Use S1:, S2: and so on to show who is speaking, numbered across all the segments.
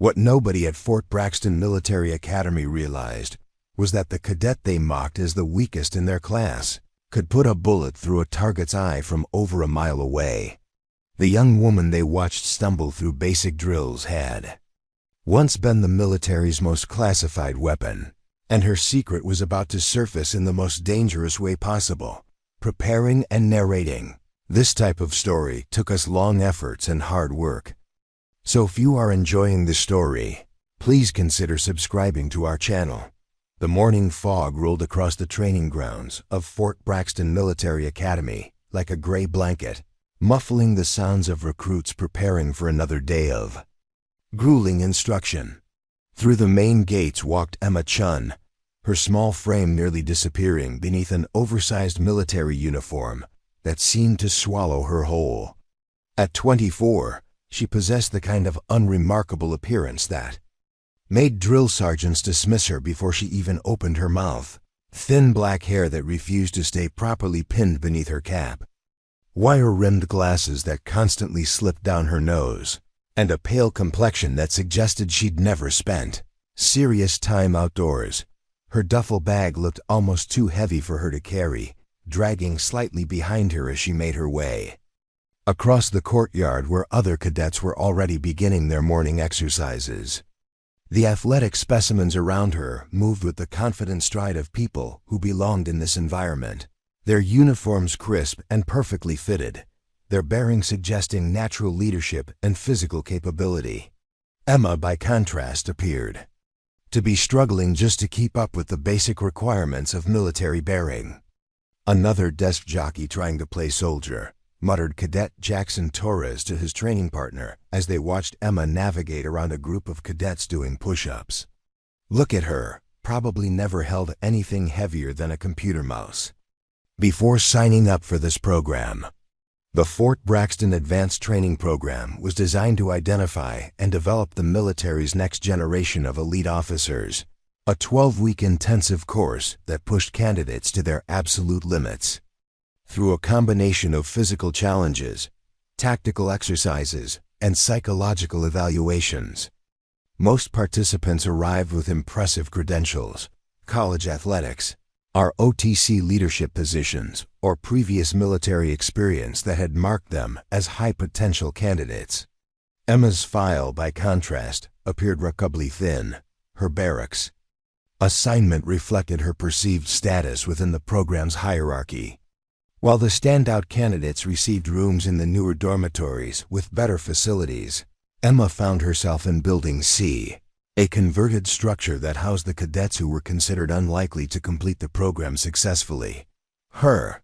S1: What nobody at Fort Braxton Military Academy realized was that the cadet they mocked as the weakest in their class could put a bullet through a target's eye from over a mile away. The young woman they watched stumble through basic drills had once been the military's most classified weapon, and her secret was about to surface in the most dangerous way possible. Preparing and narrating this type of story took us long efforts and hard work. So if you are enjoying this story, please consider subscribing to our channel. The morning fog rolled across the training grounds of Fort Braxton Military Academy like a gray blanket, muffling the sounds of recruits preparing for another day of grueling instruction. Through the main gates walked Emma Chen, her small frame nearly disappearing beneath an oversized military uniform that seemed to swallow her whole. At 24, she possessed the kind of unremarkable appearance that made drill sergeants dismiss her before she even opened her mouth. Thin black hair that refused to stay properly pinned beneath her cap, wire-rimmed glasses that constantly slipped down her nose, and a pale complexion that suggested she'd never spent serious time outdoors. Her duffel bag looked almost too heavy for her to carry, dragging slightly behind her as she made her way across the courtyard where other cadets were already beginning their morning exercises. The athletic specimens around her moved with the confident stride of people who belonged in this environment, their uniforms crisp and perfectly fitted, their bearing suggesting natural leadership and physical capability. Emma, by contrast, appeared to be struggling just to keep up with the basic requirements of military bearing. "Another desk jockey trying to play soldier," muttered Cadet Jackson Torres to his training partner as they watched Emma navigate around a group of cadets doing push-ups. "Look at her, probably never held anything heavier than a computer mouse." Before signing up for this program, the Fort Braxton Advanced Training Program was designed to identify and develop the military's next generation of elite officers, a 12-week intensive course that pushed candidates to their absolute limits. Through a combination of physical challenges, tactical exercises, and psychological evaluations, most participants arrived with impressive credentials, college athletics, ROTC leadership positions, or previous military experience that had marked them as high-potential candidates. Emma's file, by contrast, appeared remarkably thin. Her barracks assignment reflected her perceived status within the program's hierarchy. While the standout candidates received rooms in the newer dormitories with better facilities, Emma found herself in Building C, a converted structure that housed the cadets who were considered unlikely to complete the program successfully. Her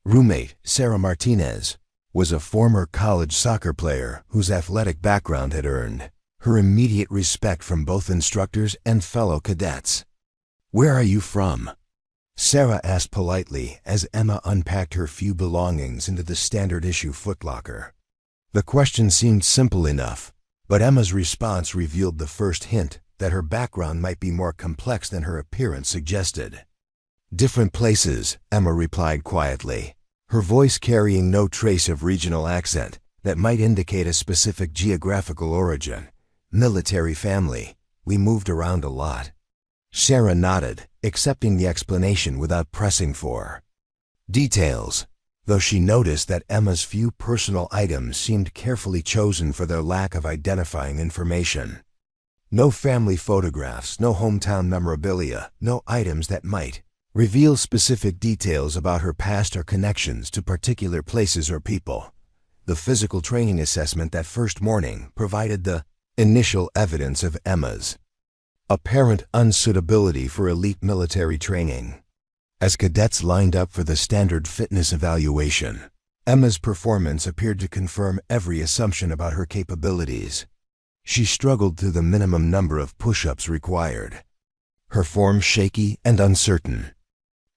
S1: roommate, Sarah Martinez, was a former college soccer player whose athletic background had earned her immediate respect from both instructors and fellow cadets. "Where are you from?" Sarah asked politely as Emma unpacked her few belongings into the standard-issue footlocker. The question seemed simple enough, but Emma's response revealed the first hint that her background might be more complex than her appearance suggested. "Different places," Emma replied quietly, her voice carrying no trace of regional accent that might indicate a specific geographical origin. "Military family. We moved around a lot." Sarah nodded, accepting the explanation without pressing for details, though she noticed that Emma's few personal items seemed carefully chosen for their lack of identifying information. No family photographs, no hometown memorabilia, no items that might reveal specific details about her past or connections to particular places or people. The physical training assessment that first morning provided the initial evidence of Emma's apparent unsuitability for elite military training. As cadets lined up for the standard fitness evaluation, Emma's performance appeared to confirm every assumption about her capabilities. She struggled through the minimum number of push-ups required, her form shaky and uncertain.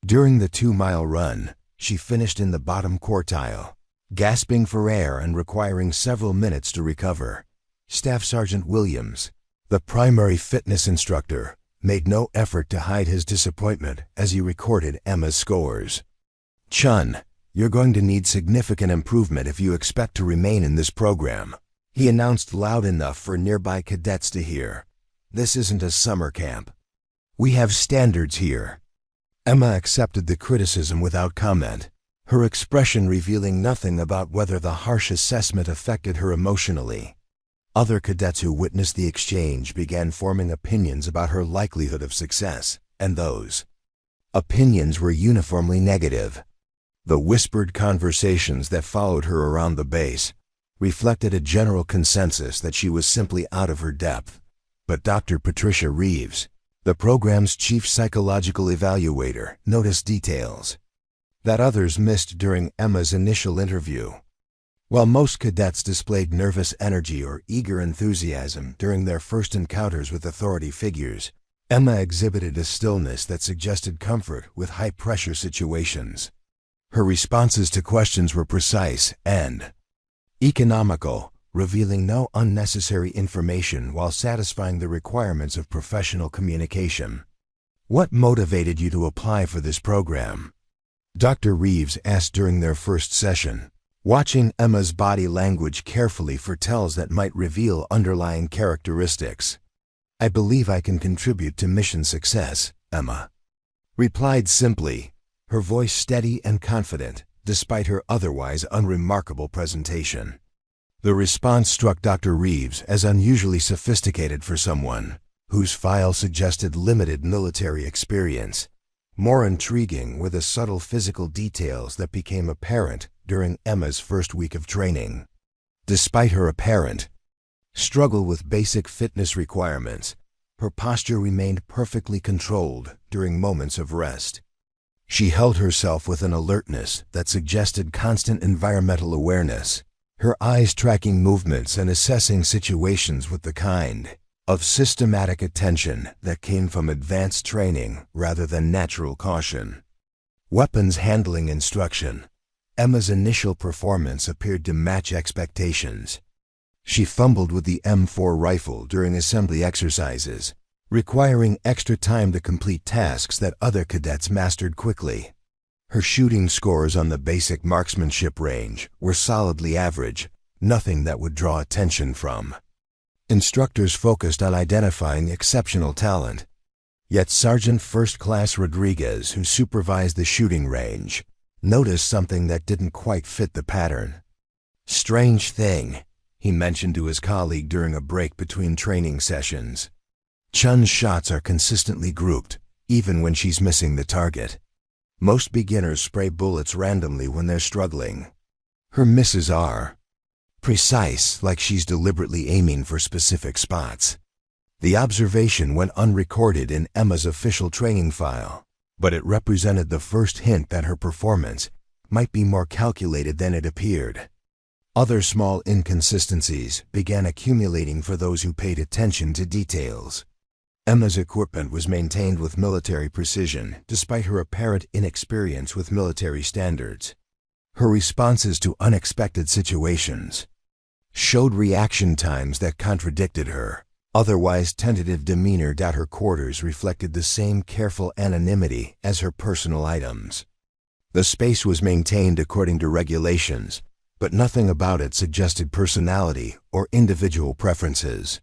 S1: During the 2-mile run, she finished in the bottom quartile, gasping for air and requiring several minutes to recover. Staff Sergeant Williams, the primary fitness instructor, made no effort to hide his disappointment as he recorded Emma's scores. "Chen, you're going to need significant improvement if you expect to remain in this program," He announced loud enough for nearby cadets to hear. "This isn't a summer camp. We have standards here." Emma accepted the criticism without comment, her expression revealing nothing about whether the harsh assessment affected her emotionally. Other cadets who witnessed the exchange began forming opinions about her likelihood of success, and those opinions were uniformly negative. The whispered conversations that followed her around the base reflected a general consensus that she was simply out of her depth. But Dr. Patricia Reeves, the program's chief psychological evaluator, noticed details that others missed during Emma's initial interview. While most cadets displayed nervous energy or eager enthusiasm during their first encounters with authority figures, Emma exhibited a stillness that suggested comfort with high-pressure situations. Her responses to questions were precise and economical, revealing no unnecessary information while satisfying the requirements of professional communication. "What motivated you to apply for this program?" Dr. Reeves asked during their first session, watching Emma's body language carefully for tells that might reveal underlying characteristics. "I believe I can contribute to mission success," Emma replied simply, her voice steady and confident, despite her otherwise unremarkable presentation. The response struck Dr. Reeves as unusually sophisticated for someone whose file suggested limited military experience. More intriguing were the subtle physical details that became apparent during Emma's first week of training. Despite her apparent struggle with basic fitness requirements, her posture remained perfectly controlled during moments of rest. She held herself with an alertness that suggested constant environmental awareness, her eyes tracking movements and assessing situations with the kind of systematic attention that came from advanced training rather than natural caution. Weapons handling instruction. Emma's initial performance appeared to match expectations. She fumbled with the M4 rifle during assembly exercises, requiring extra time to complete tasks that other cadets mastered quickly. Her shooting scores on the basic marksmanship range were solidly average, nothing that would draw attention from instructors focused on identifying exceptional talent. Yet Sergeant First Class Rodriguez, who supervised the shooting range, noticed something that didn't quite fit the pattern. "Strange thing," he mentioned to his colleague during a break between training sessions. "Chen's shots are consistently grouped, even when she's missing the target. Most beginners spray bullets randomly when they're struggling. Her misses are precise, like she's deliberately aiming for specific spots." The observation went unrecorded in Emma's official training file, but it represented the first hint that her performance might be more calculated than it appeared. Other small inconsistencies began accumulating for those who paid attention to details. Emma's equipment was maintained with military precision, despite her apparent inexperience with military standards. Her responses to unexpected situations showed reaction times that contradicted her otherwise tentative demeanor. Her quarters reflected the same careful anonymity as her personal items. The space was maintained according to regulations, but nothing about it suggested personality or individual preferences.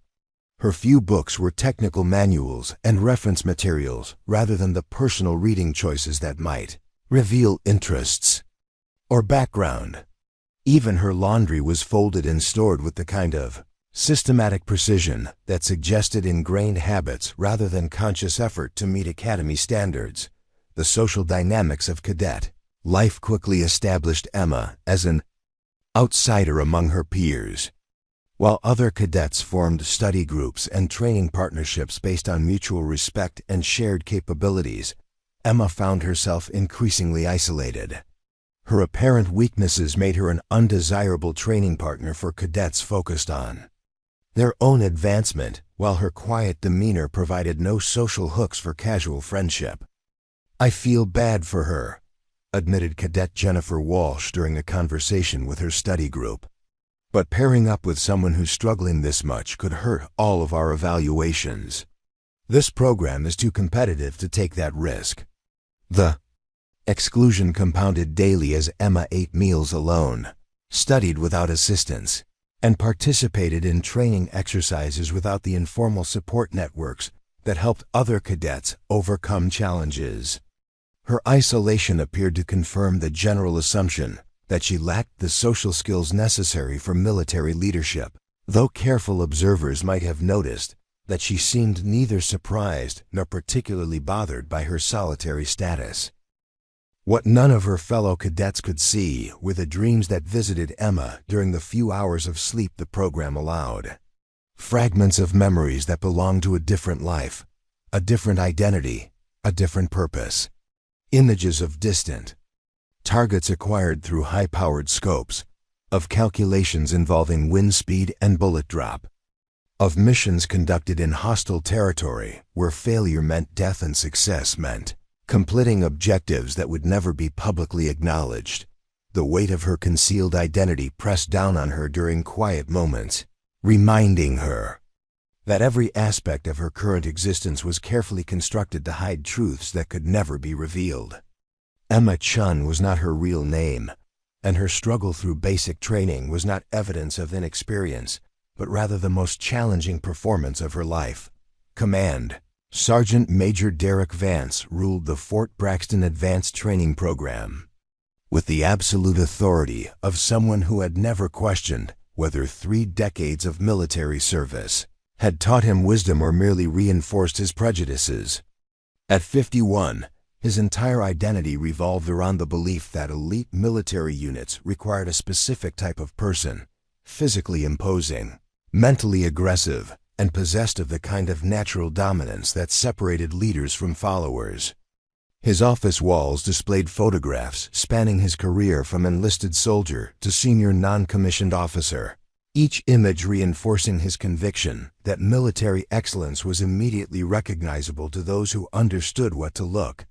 S1: Her few books were technical manuals and reference materials rather than the personal reading choices that might reveal interests or background. Even her laundry was folded and stored with the kind of systematic precision that suggested ingrained habits rather than conscious effort to meet academy standards. The social dynamics of cadet life quickly established Emma as an outsider among her peers. While other cadets formed study groups and training partnerships based on mutual respect and shared capabilities, Emma found herself increasingly isolated. Her apparent weaknesses made her an undesirable training partner for cadets focused on their own advancement, while her quiet demeanor provided no social hooks for casual friendship. "I feel bad for her," admitted Cadet Jennifer Walsh during a conversation with her study group. "But pairing up with someone who's struggling this much could hurt all of our evaluations. This program is too competitive to take that risk." The exclusion compounded daily as Emma ate meals alone, studied without assistance, and participated in training exercises without the informal support networks that helped other cadets overcome challenges. Her isolation appeared to confirm the general assumption that she lacked the social skills necessary for military leadership, though careful observers might have noticed that she seemed neither surprised nor particularly bothered by her solitary status. What none of her fellow cadets could see were the dreams that visited Emma during the few hours of sleep the program allowed. Fragments of memories that belonged to a different life, a different identity, a different purpose. Images of distant targets acquired through high-powered scopes, of calculations involving wind speed and bullet drop, of missions conducted in hostile territory where failure meant death and success meant completing objectives that would never be publicly acknowledged. The weight of her concealed identity pressed down on her during quiet moments, reminding her that every aspect of her current existence was carefully constructed to hide truths that could never be revealed. Emma Chen was not her real name, and her struggle through basic training was not evidence of inexperience, but rather the most challenging performance of her life. Command Sergeant Major Vance ruled the Fort Braxton Advanced Training Program with the absolute authority of someone who had never questioned whether 3 decades of military service had taught him wisdom or merely reinforced his prejudices. At 51, his entire identity revolved around the belief that elite military units required a specific type of person, physically imposing, mentally aggressive, and possessed of the kind of natural dominance that separated leaders from followers. His office walls displayed photographs spanning his career from enlisted soldier to senior non-commissioned officer, each image reinforcing his conviction that military excellence was immediately recognizable to those who understood what to look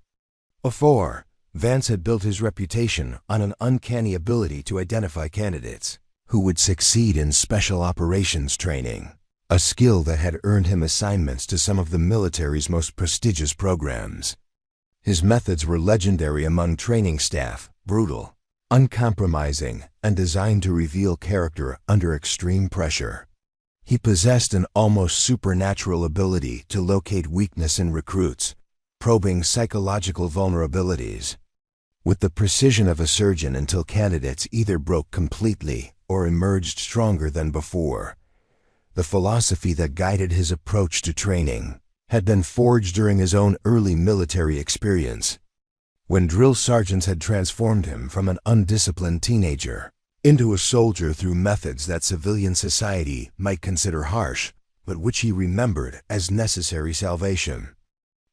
S1: for. Vance had built his reputation on an uncanny ability to identify candidates who would succeed in special operations training, a skill that had earned him assignments to some of the military's most prestigious programs. His methods were legendary among training staff, brutal, uncompromising, and designed to reveal character under extreme pressure. He possessed an almost supernatural ability to locate weakness in recruits, probing psychological vulnerabilities with the precision of a surgeon until candidates either broke completely or emerged stronger than before. The philosophy that guided his approach to training had been forged during his own early military experience, when drill sergeants had transformed him from an undisciplined teenager into a soldier through methods that civilian society might consider harsh, but which he remembered as necessary salvation.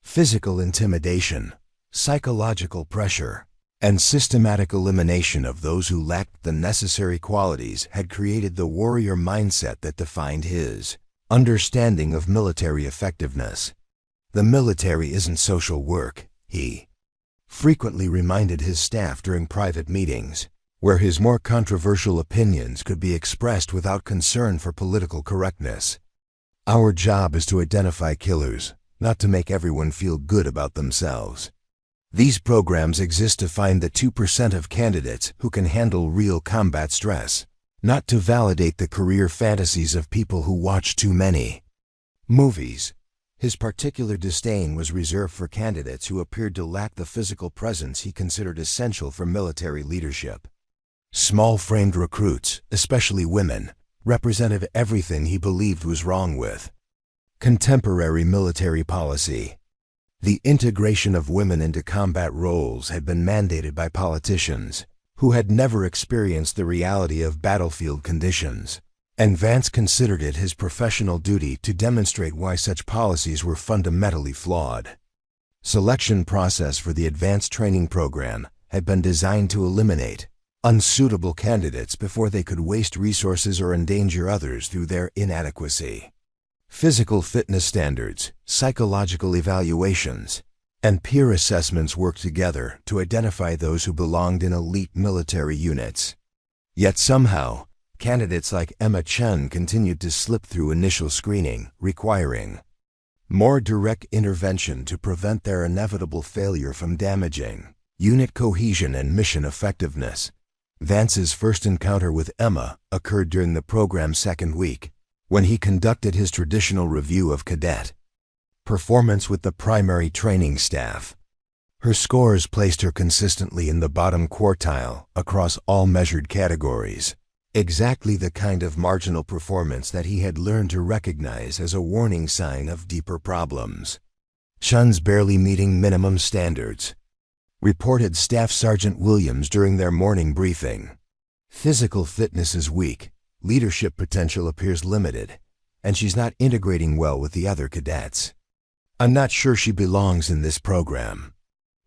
S1: Physical intimidation, psychological pressure, and systematic elimination of those who lacked the necessary qualities had created the warrior mindset that defined his understanding of military effectiveness. The military isn't social work, he frequently reminded his staff during private meetings, where his more controversial opinions could be expressed without concern for political correctness. Our job is to identify killers, not to make everyone feel good about themselves. These programs exist to find the 2% of candidates who can handle real combat stress, not to validate the career fantasies of people who watch too many movies. His particular disdain was reserved for candidates who appeared to lack the physical presence he considered essential for military leadership. Small-framed recruits, especially women, represented everything he believed was wrong with contemporary military policy. The integration of women into combat roles had been mandated by politicians who had never experienced the reality of battlefield conditions, and Vance considered it his professional duty to demonstrate why such policies were fundamentally flawed. Selection process for the advanced training program had been designed to eliminate unsuitable candidates before they could waste resources or endanger others through their inadequacy. Physical fitness standards, psychological evaluations, and peer assessments worked together to identify those who belonged in elite military units. Yet somehow, candidates like Emma Chen continued to slip through initial screening, requiring more direct intervention to prevent their inevitable failure from damaging unit cohesion and mission effectiveness. Vance's first encounter with Emma occurred during the program's second week, when he conducted his traditional review of cadet performance with the primary training staff. Her scores placed her consistently in the bottom quartile across all measured categories, exactly the kind of marginal performance that he had learned to recognize as a warning sign of deeper problems. Chen's barely meeting minimum standards, reported Staff Sergeant Williams during their morning briefing. Physical fitness is weak, leadership potential appears limited, and she's not integrating well with the other cadets. I'm not sure she belongs in this program.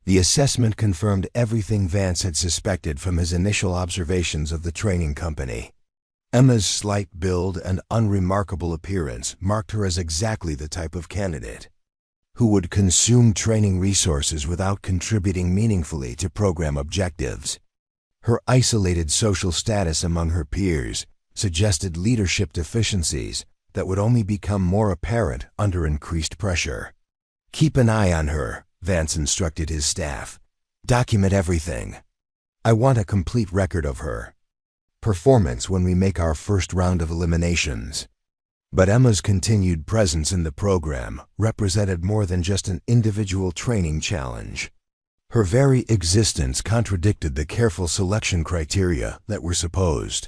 S1: The assessment confirmed everything Vance had suspected from his initial observations of the training company. Emma's slight build and unremarkable appearance marked her as exactly the type of candidate who would consume training resources without contributing meaningfully to program objectives. Her isolated social status among her peers suggested leadership deficiencies that would only become more apparent under increased pressure. Keep an eye on her, Vance instructed his staff. Document everything. I want a complete record of her performance when we make our first round of eliminations. But Emma's continued presence in the program represented more than just an individual training challenge. Her very existence contradicted the careful selection criteria that were supposed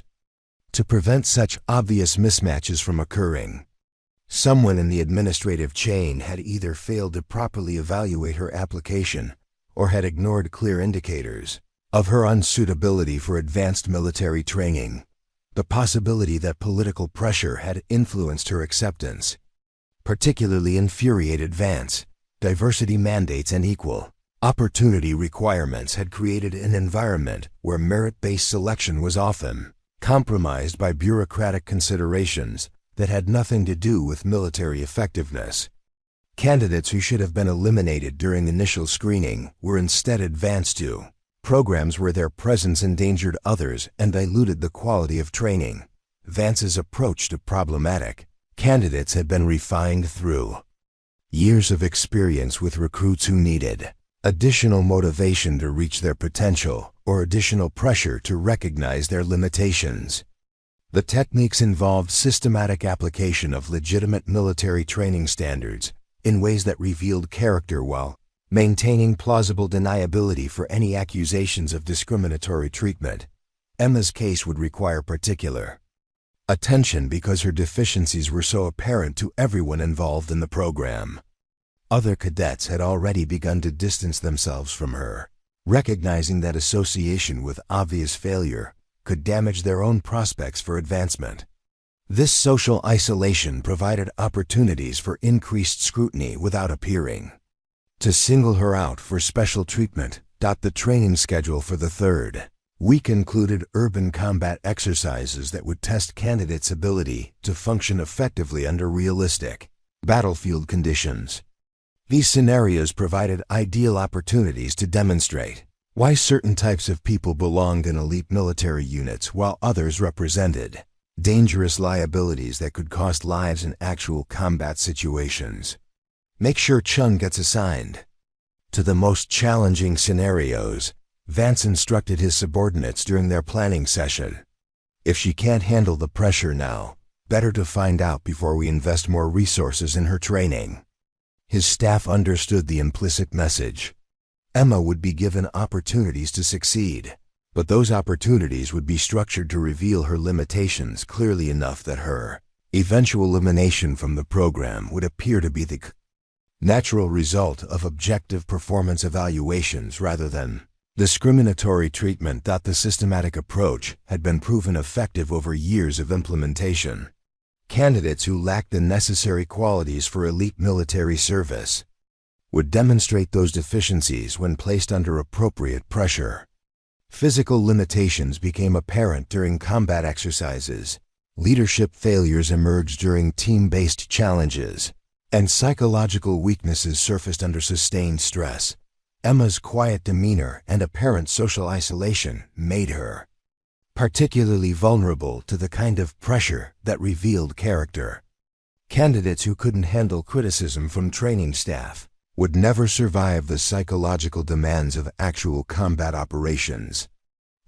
S1: to prevent such obvious mismatches from occurring. Someone in the administrative chain had either failed to properly evaluate her application or had ignored clear indicators of her unsuitability for advanced military training. The possibility that political pressure had influenced her acceptance particularly infuriated Vance. Diversity mandates and equal opportunity requirements had created an environment where merit-based selection was often compromised by bureaucratic considerations that had nothing to do with military effectiveness. Candidates who should have been eliminated during initial screening were instead advanced to programs where their presence endangered others and diluted the quality of training. Vance's approach to problematic candidates had been refined through years of experience with recruits who needed additional motivation to reach their potential or additional pressure to recognize their limitations. The techniques involved systematic application of legitimate military training standards in ways that revealed character while maintaining plausible deniability for any accusations of discriminatory treatment. Emma's case would require particular attention because her deficiencies were so apparent to everyone involved in the program. Other cadets had already begun to distance themselves from her, recognizing that association with obvious failure could damage their own prospects for advancement. This social isolation provided opportunities for increased scrutiny without appearing to single her out for special treatment. The training schedule for the third week included urban combat exercises that would test candidates' ability to function effectively under realistic battlefield conditions. These scenarios provided ideal opportunities to demonstrate why certain types of people belonged in elite military units while others represented dangerous liabilities that could cost lives in actual combat situations. Make sure Chen gets assigned to the most challenging scenarios, Vance instructed his subordinates during their planning session. If she can't handle the pressure now, better to find out before we invest more resources in her training. His staff understood the implicit message. Emma would be given opportunities to succeed, but those opportunities would be structured to reveal her limitations clearly enough that her eventual elimination from the program would appear to be the natural result of objective performance evaluations rather than discriminatory treatment. The systematic approach had been proven effective over years of implementation. Candidates who lacked the necessary qualities for elite military service would demonstrate those deficiencies when placed under appropriate pressure. Physical limitations became apparent during combat exercises. Leadership failures emerged during team-based challenges, and psychological weaknesses surfaced under sustained stress. Emma's quiet demeanor and apparent social isolation made her particularly vulnerable to the kind of pressure that revealed character. Candidates who couldn't handle criticism from training staff would never survive the psychological demands of actual combat operations.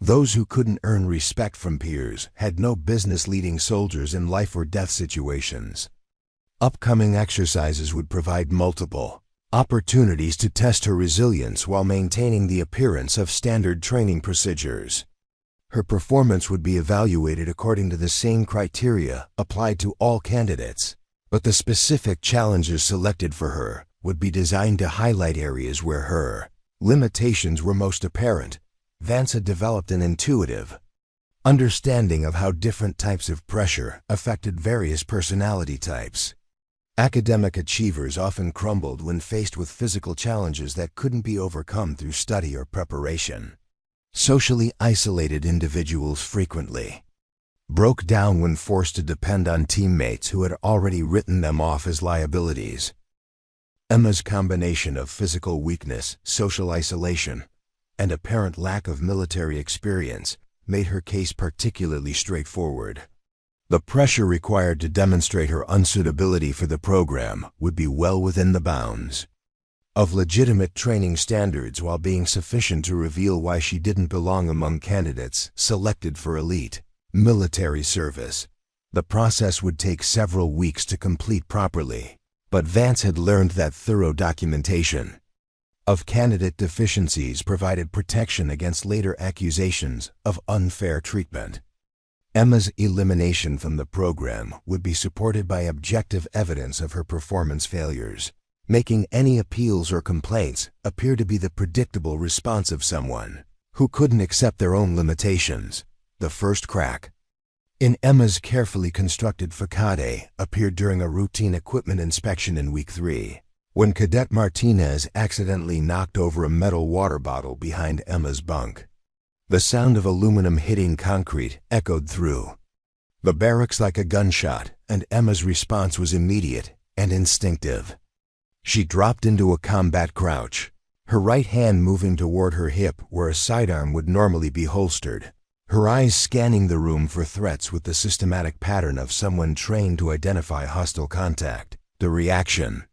S1: Those who couldn't earn respect from peers had no business leading soldiers in life or death situations. Upcoming exercises would provide multiple opportunities to test her resilience while maintaining the appearance of standard training procedures. Her performance would be evaluated according to the same criteria applied to all candidates, but the specific challenges selected for her would be designed to highlight areas where her limitations were most apparent. Vance had developed an intuitive understanding of how different types of pressure affected various personality types. Academic achievers often crumbled when faced with physical challenges that couldn't be overcome through study or preparation. Socially isolated individuals frequently broke down when forced to depend on teammates who had already written them off as liabilities. Emma's combination of physical weakness, social isolation, and apparent lack of military experience made her case particularly straightforward. The pressure required to demonstrate her unsuitability for the program would be well within the bounds of legitimate training standards while being sufficient to reveal why she didn't belong among candidates selected for elite military service. The process would take several weeks to complete properly, but Vance had learned that thorough documentation of candidate deficiencies provided protection against later accusations of unfair treatment. Emma's elimination from the program would be supported by objective evidence of her performance failures, making any appeals or complaints appear to be the predictable response of someone who couldn't accept their own limitations. The first crack in Emma's carefully constructed facade appeared during a routine equipment inspection in week 3, when Cadet Martinez accidentally knocked over a metal water bottle behind Emma's bunk. The sound of aluminum hitting concrete echoed through the barracks like a gunshot, and Emma's response was immediate and instinctive. She dropped into a combat crouch, her right hand moving toward her hip where a sidearm would normally be holstered, her eyes scanning the room for threats with the systematic pattern of someone trained to identify hostile contact. The reaction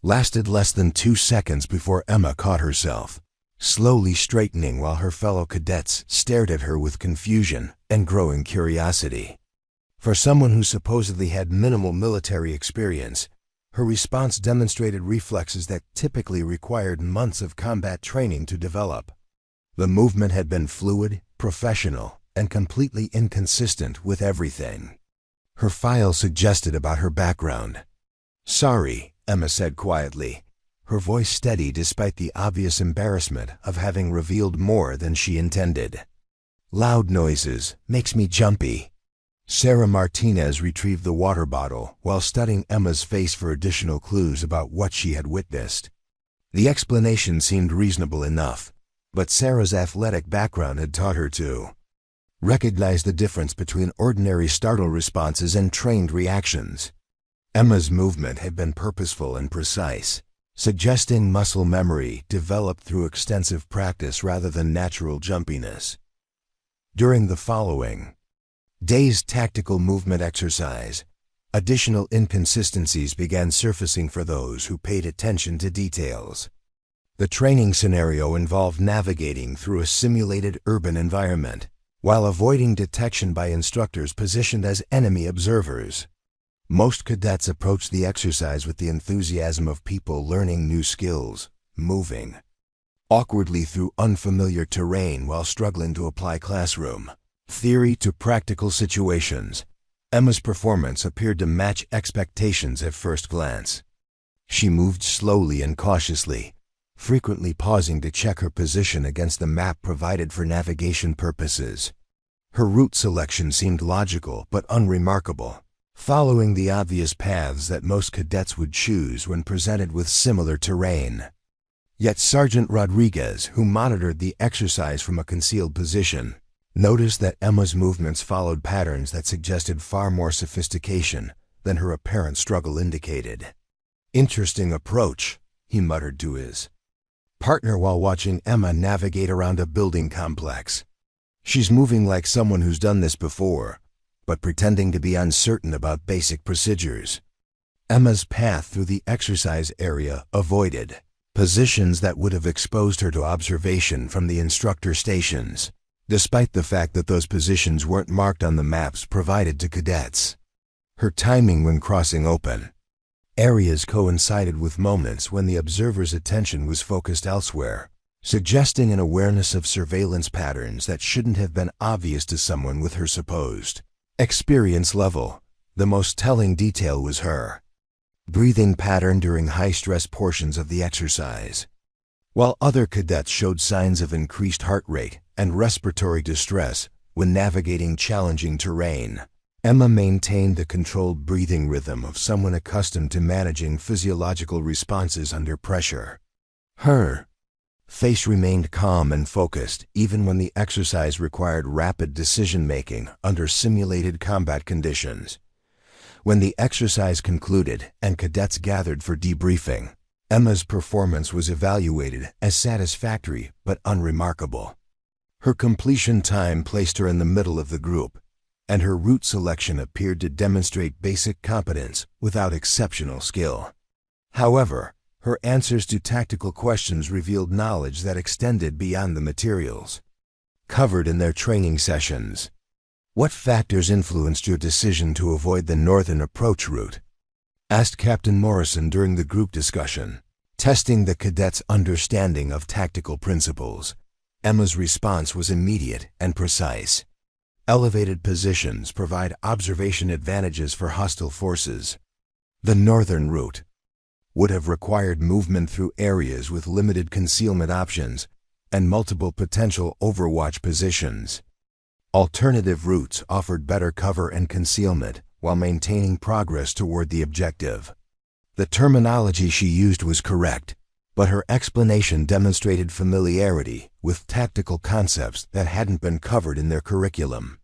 S1: lasted less than 2 seconds before Emma caught herself slowly straightening while her fellow cadets stared at her with confusion and growing curiosity. For someone who supposedly had minimal military experience, her response demonstrated reflexes that typically required months of combat training to develop. The movement had been fluid, professional, and completely inconsistent with everything her file suggested about her background. "Sorry," Emma said quietly, her voice steady despite the obvious embarrassment of having revealed more than she intended. "Loud noises makes me jumpy." Sarah Martinez retrieved the water bottle while studying Emma's face for additional clues about what she had witnessed. The explanation seemed reasonable enough, but Sarah's athletic background had taught her to recognize the difference between ordinary startle responses and trained reactions. Emma's movement had been purposeful and precise, suggesting muscle memory developed through extensive practice rather than natural jumpiness. During the following day's tactical movement exercise, additional inconsistencies began surfacing for those who paid attention to details. The training scenario involved navigating through a simulated urban environment, while avoiding detection by instructors positioned as enemy observers. Most cadets approached the exercise with the enthusiasm of people learning new skills, moving awkwardly through unfamiliar terrain while struggling to apply classroom theory to practical situations. Emma's performance appeared to match expectations at first glance. She moved slowly and cautiously, frequently pausing to check her position against the map provided for navigation purposes. Her route selection seemed logical but unremarkable, following the obvious paths that most cadets would choose when presented with similar terrain. Yet Sergeant Rodriguez, who monitored the exercise from a concealed position, noticed that Emma's movements followed patterns that suggested far more sophistication than her apparent struggle indicated. "Interesting approach," he muttered to his partner while watching Emma navigate around a building complex. "She's moving like someone who's done this before, but pretending to be uncertain about basic procedures." Emma's path through the exercise area avoided positions that would have exposed her to observation from the instructor stations. despite the fact that those positions weren't marked on the maps provided to cadets. Her timing when crossing open areas coincided with moments when the observer's attention was focused elsewhere, suggesting an awareness of surveillance patterns that shouldn't have been obvious to someone with her supposed experience level. The most telling detail was her breathing pattern during high-stress portions of the exercise. While other cadets showed signs of increased heart rate and respiratory distress when navigating challenging terrain, Emma maintained the controlled breathing rhythm of someone accustomed to managing physiological responses under pressure. Her face remained calm and focused even when the exercise required rapid decision-making under simulated combat conditions. When the exercise concluded and cadets gathered for debriefing, Emma's performance was evaluated as satisfactory but unremarkable. Her completion time placed her in the middle of the group, and her route selection appeared to demonstrate basic competence without exceptional skill. However, her answers to tactical questions revealed knowledge that extended beyond the materials covered in their training sessions. "What factors influenced your decision to avoid the northern approach route?" asked Captain Morrison during the group discussion, testing the cadets' understanding of tactical principles. Emma's response was immediate and precise. Elevated positions provide observation advantages for hostile forces. The northern route would have required movement through areas with limited concealment options and multiple potential overwatch positions. Alternative routes offered better cover and concealment while maintaining progress toward the objective. The terminology she used was correct, but her explanation demonstrated familiarity with tactical concepts that hadn't been covered in their curriculum.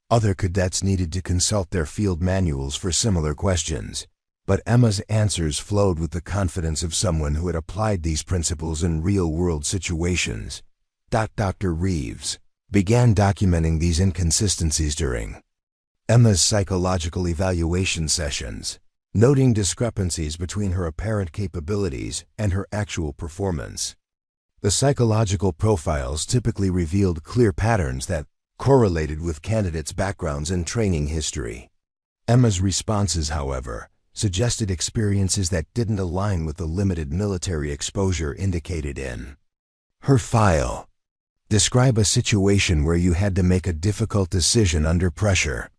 S1: Other cadets needed to consult their field manuals for similar questions, but Emma's answers flowed with the confidence of someone who had applied these principles in real-world situations. Dr. Reeves began documenting these inconsistencies during Emma's psychological evaluation sessions, noting discrepancies between her apparent capabilities and her actual performance. The psychological profiles typically revealed clear patterns that correlated with candidates' backgrounds and training history. Emma's responses, however, suggested experiences that didn't align with the limited military exposure indicated in her file. "Describe a situation where you had to make a difficult decision under pressure,"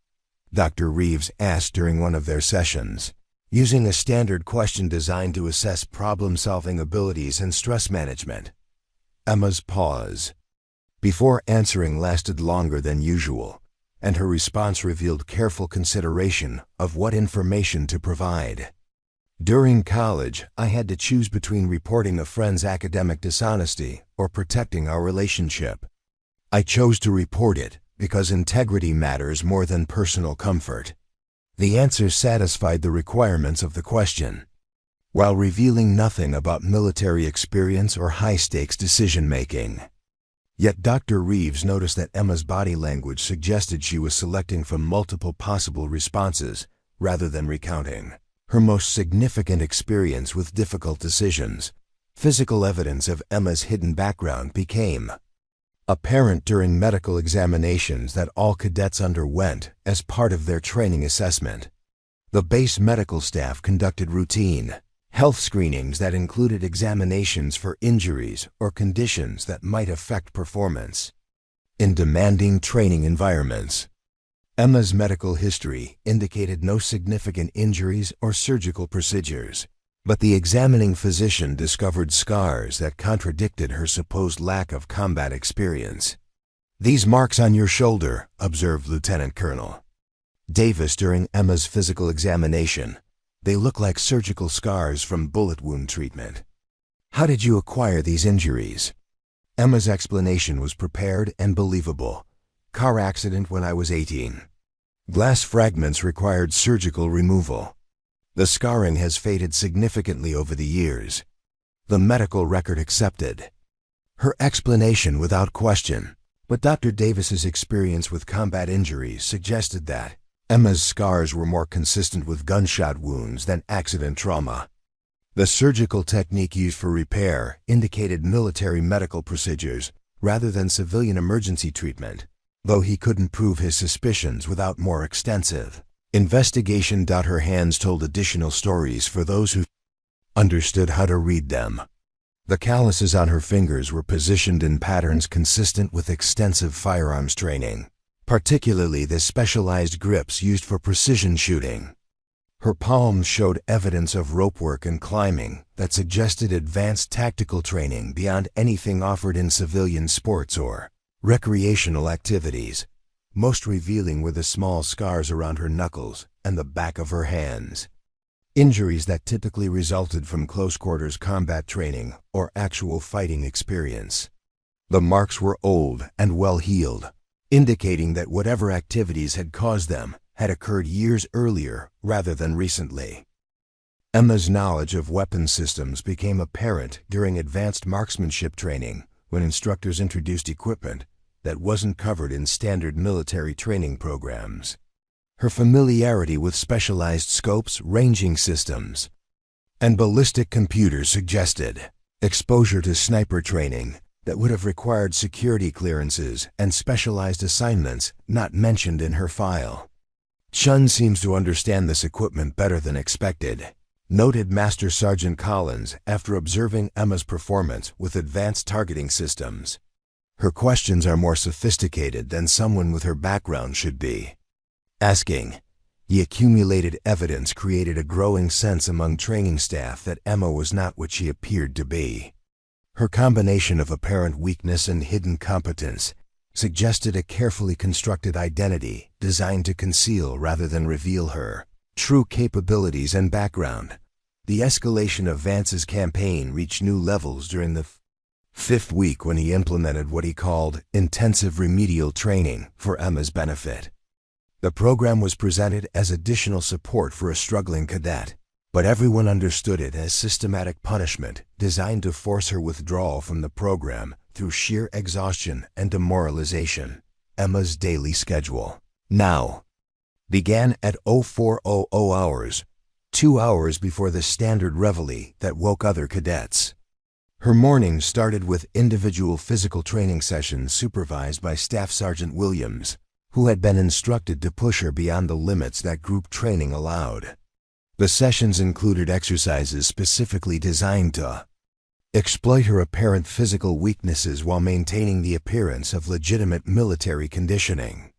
S1: Dr. Reeves asked during one of their sessions, using a standard question designed to assess problem-solving abilities and stress management. Emma's pause before answering lasted longer than usual, and her response revealed careful consideration of what information to provide. "During college, I had to choose between reporting a friend's academic dishonesty or protecting our relationship. I chose to report it because integrity matters more than personal comfort." The answer satisfied the requirements of the question, while revealing nothing about military experience or high-stakes decision-making. Yet Dr. Reeves noticed that Emma's body language suggested she was selecting from multiple possible responses rather than recounting her most significant experience with difficult decisions. Physical evidence of Emma's hidden background became apparent during medical examinations that all cadets underwent as part of their training assessment. The base medical staff conducted routine health screenings that included examinations for injuries or conditions that might affect performance in demanding training environments. Emma's medical history indicated no significant injuries or surgical procedures, but the examining physician discovered scars that contradicted her supposed lack of combat experience. "These marks on your shoulder," observed Lieutenant Colonel Davis during Emma's physical examination, "they look like surgical scars from bullet wound treatment. How did you acquire these injuries?" Emma's explanation was prepared and believable. "Car accident when I was 18. Glass fragments required surgical removal. The scarring has faded significantly over the years." The medical record accepted her explanation without question, but Dr. Davis's experience with combat injuries suggested that Emma's scars were more consistent with gunshot wounds than accident trauma. The surgical technique used for repair indicated military medical procedures rather than civilian emergency treatment, though he couldn't prove his suspicions without more extensive investigation. Her hands told additional stories for those who understood how to read them. The calluses on her fingers were positioned in patterns consistent with extensive firearms training, particularly the specialized grips used for precision shooting. Her palms showed evidence of rope work and climbing that suggested advanced tactical training beyond anything offered in civilian sports or recreational activities. Most revealing were the small scars around her knuckles and the back of her hands, injuries that typically resulted from close-quarters combat training or actual fighting experience. The marks were old and well-healed, indicating that whatever activities had caused them had occurred years earlier rather than recently. Emma's knowledge of weapon systems became apparent during advanced marksmanship training when instructors introduced equipment that wasn't covered in standard military training programs. Her familiarity with specialized scopes, ranging systems, and ballistic computers suggested exposure to sniper training that would have required security clearances and specialized assignments not mentioned in her file. Chen seems to understand this equipment better than expected, noted Master Sergeant Collins after observing Emma's performance with advanced targeting systems. Her questions are more sophisticated than someone with her background should be. Asking, the accumulated evidence created a growing sense among training staff that Emma was not what she appeared to be. Her combination of apparent weakness and hidden competence suggested a carefully constructed identity designed to conceal rather than reveal her true capabilities and background. The escalation of Vance's campaign reached new levels during the fifth week when he implemented what he called intensive remedial training for Emma's benefit. The program was presented as additional support for a struggling cadet, but everyone understood it as systematic punishment designed to force her withdrawal from the program through sheer exhaustion and demoralization. Emma's daily schedule now began at 0400 hours, 2 hours before the standard reveille that woke other cadets. Her mornings started with individual physical training sessions supervised by Staff Sergeant Williams, who had been instructed to push her beyond the limits that group training allowed. The sessions included exercises specifically designed to exploit her apparent physical weaknesses while maintaining the appearance of legitimate military conditioning.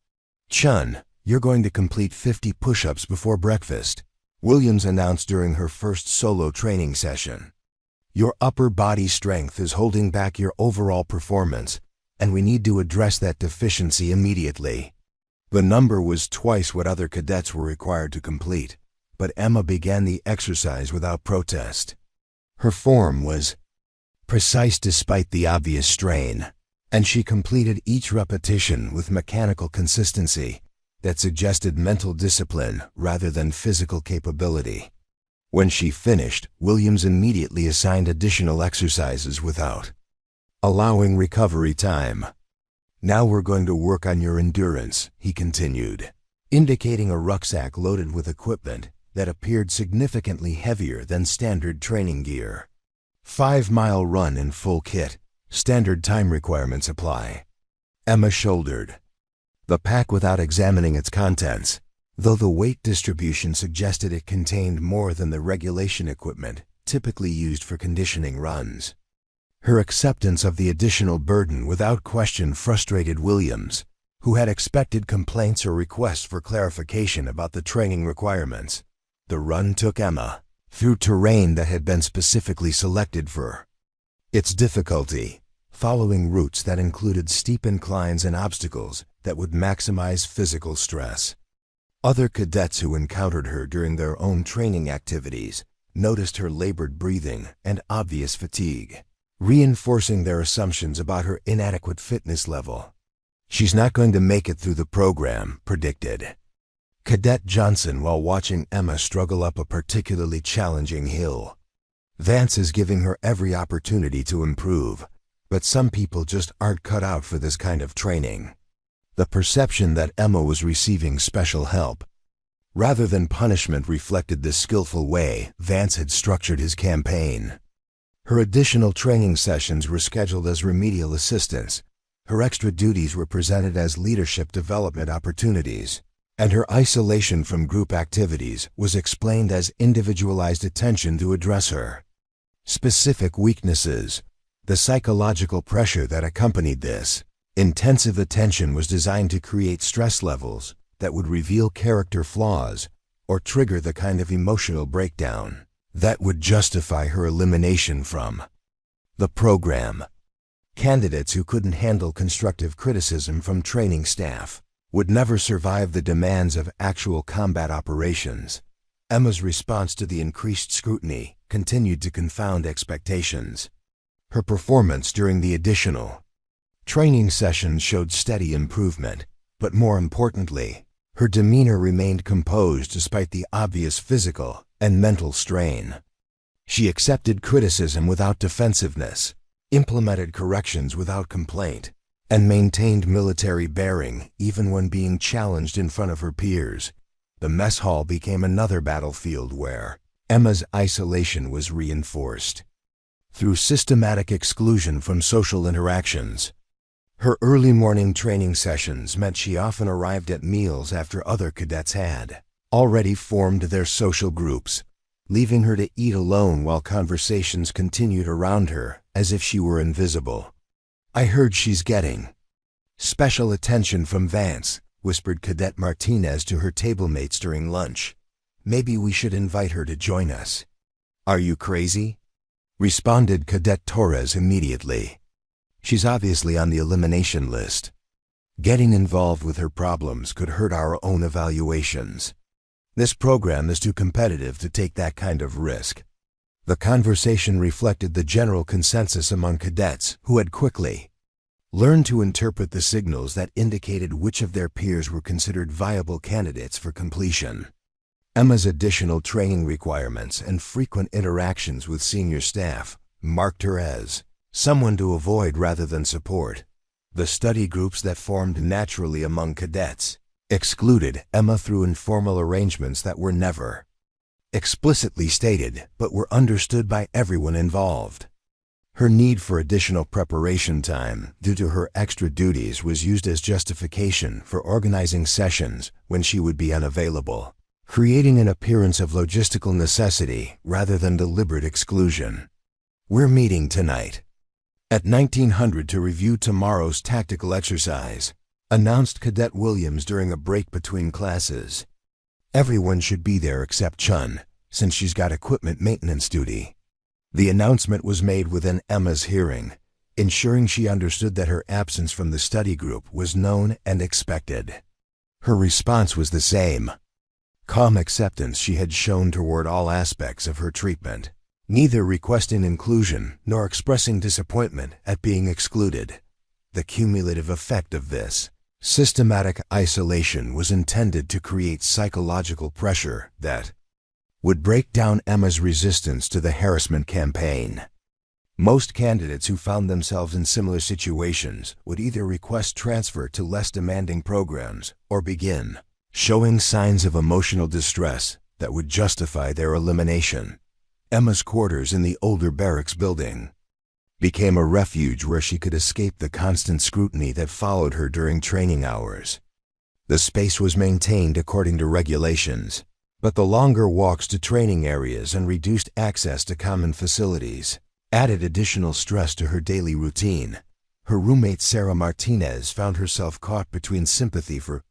S1: "Chen, you're going to complete 50 push-ups before breakfast," Williams announced during her first solo training session. "Your upper body strength is holding back your overall performance, and we need to address that deficiency immediately." The number was twice what other cadets were required to complete, but Emma began the exercise without protest. Her form was precise despite the obvious strain, and she completed each repetition with mechanical consistency that suggested mental discipline rather than physical capability. When she finished, Williams immediately assigned additional exercises without allowing recovery time. "Now we're going to work on your endurance," he continued, indicating a rucksack loaded with equipment that appeared significantly heavier than standard training gear. 5-mile run in full kit. Standard time requirements apply. Emma shouldered the pack without examining its contents, though the weight distribution suggested it contained more than the regulation equipment typically used for conditioning runs. Her acceptance of the additional burden without question frustrated Williams, who had expected complaints or requests for clarification about the training requirements. The run took Emma through terrain that had been specifically selected for its difficulty, following routes that included steep inclines and obstacles that would maximize physical stress. Other cadets who encountered her during their own training activities noticed her labored breathing and obvious fatigue, reinforcing their assumptions about her inadequate fitness level. "She's not going to make it through the program," predicted Cadet Johnson while watching Emma struggle up a particularly challenging hill. "Vance is giving her every opportunity to improve, but some people just aren't cut out for this kind of training." The perception that Emma was receiving special help rather than punishment reflected the skillful way Vance had structured his campaign. Her additional training sessions were scheduled as remedial assistance, her extra duties were presented as leadership development opportunities, and her isolation from group activities was explained as individualized attention to address her specific weaknesses. The psychological pressure that accompanied this intensive attention was designed to create stress levels that would reveal character flaws or trigger the kind of emotional breakdown that would justify her elimination from the program. Candidates who couldn't handle constructive criticism from training staff would never survive the demands of actual combat operations. Emma's response to the increased scrutiny continued to confound expectations. Her performance during the additional training sessions showed steady improvement, but more importantly, her demeanor remained composed despite the obvious physical and mental strain. She accepted criticism without defensiveness, implemented corrections without complaint, and maintained military bearing even when being challenged in front of her peers. The mess hall became another battlefield where Emma's isolation was reinforced through systematic exclusion from social interactions. Her early morning training sessions meant she often arrived at meals after other cadets had already formed their social groups, leaving her to eat alone while conversations continued around her as if she were invisible. "I heard she's getting special attention from Vance," whispered Cadet Martinez to her table mates during lunch. "Maybe we should invite her to join us." "Are you crazy?" responded Cadet Torres immediately. "She's obviously on the elimination list. Getting involved with her problems could hurt our own evaluations. This program is too competitive to take that kind of risk." The conversation reflected the general consensus among cadets who had quickly learned to interpret the signals that indicated which of their peers were considered viable candidates for completion. Emma's additional training requirements and frequent interactions with senior staff marked her as someone to avoid rather than support. The study groups that formed naturally among cadets excluded Emma through informal arrangements that were never explicitly stated but were understood by everyone involved. Her need for additional preparation time due to her extra duties was used as justification for organizing sessions when she would be unavailable, creating an appearance of logistical necessity rather than deliberate exclusion. "We're meeting tonight at 1900 to review tomorrow's tactical exercise," announced Cadet Williams during a break between classes. "Everyone should be there except Chen, since she's got equipment maintenance duty." The announcement was made within Emma's hearing, ensuring she understood that her absence from the study group was known and expected. Her response was the same calm acceptance she had shown toward all aspects of her treatment, neither requesting inclusion nor expressing disappointment at being excluded. The cumulative effect of this systematic isolation was intended to create psychological pressure that would break down Emma's resistance to the harassment campaign. Most candidates who found themselves in similar situations would either request transfer to less demanding programs or begin showing signs of emotional distress that would justify their elimination. Emma's quarters in the older barracks building became a refuge where she could escape the constant scrutiny that followed her during training hours. The space was maintained according to regulations, but the longer walks to training areas and reduced access to common facilities added additional stress to her daily routine. Her roommate Sarah Martinez found herself caught between sympathy for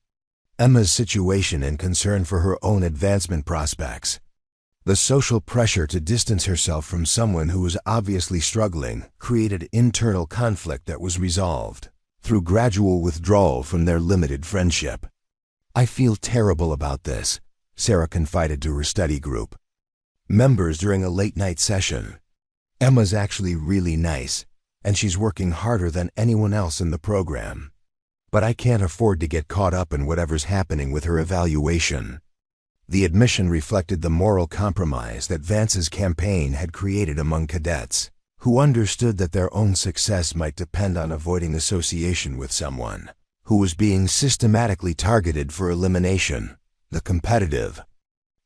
S1: Emma's situation and concern for her own advancement prospects. The social pressure to distance herself from someone who was obviously struggling created internal conflict that was resolved through gradual withdrawal from their limited friendship. "I feel terrible about this," Sarah confided to her study group members during a late-night session. "Emma's actually really nice, and she's working harder than anyone else in the program. But I can't afford to get caught up in whatever's happening with her evaluation." The admission reflected the moral compromise that Vance's campaign had created among cadets, who understood that their own success might depend on avoiding association with someone who was being systematically targeted for elimination. The competitive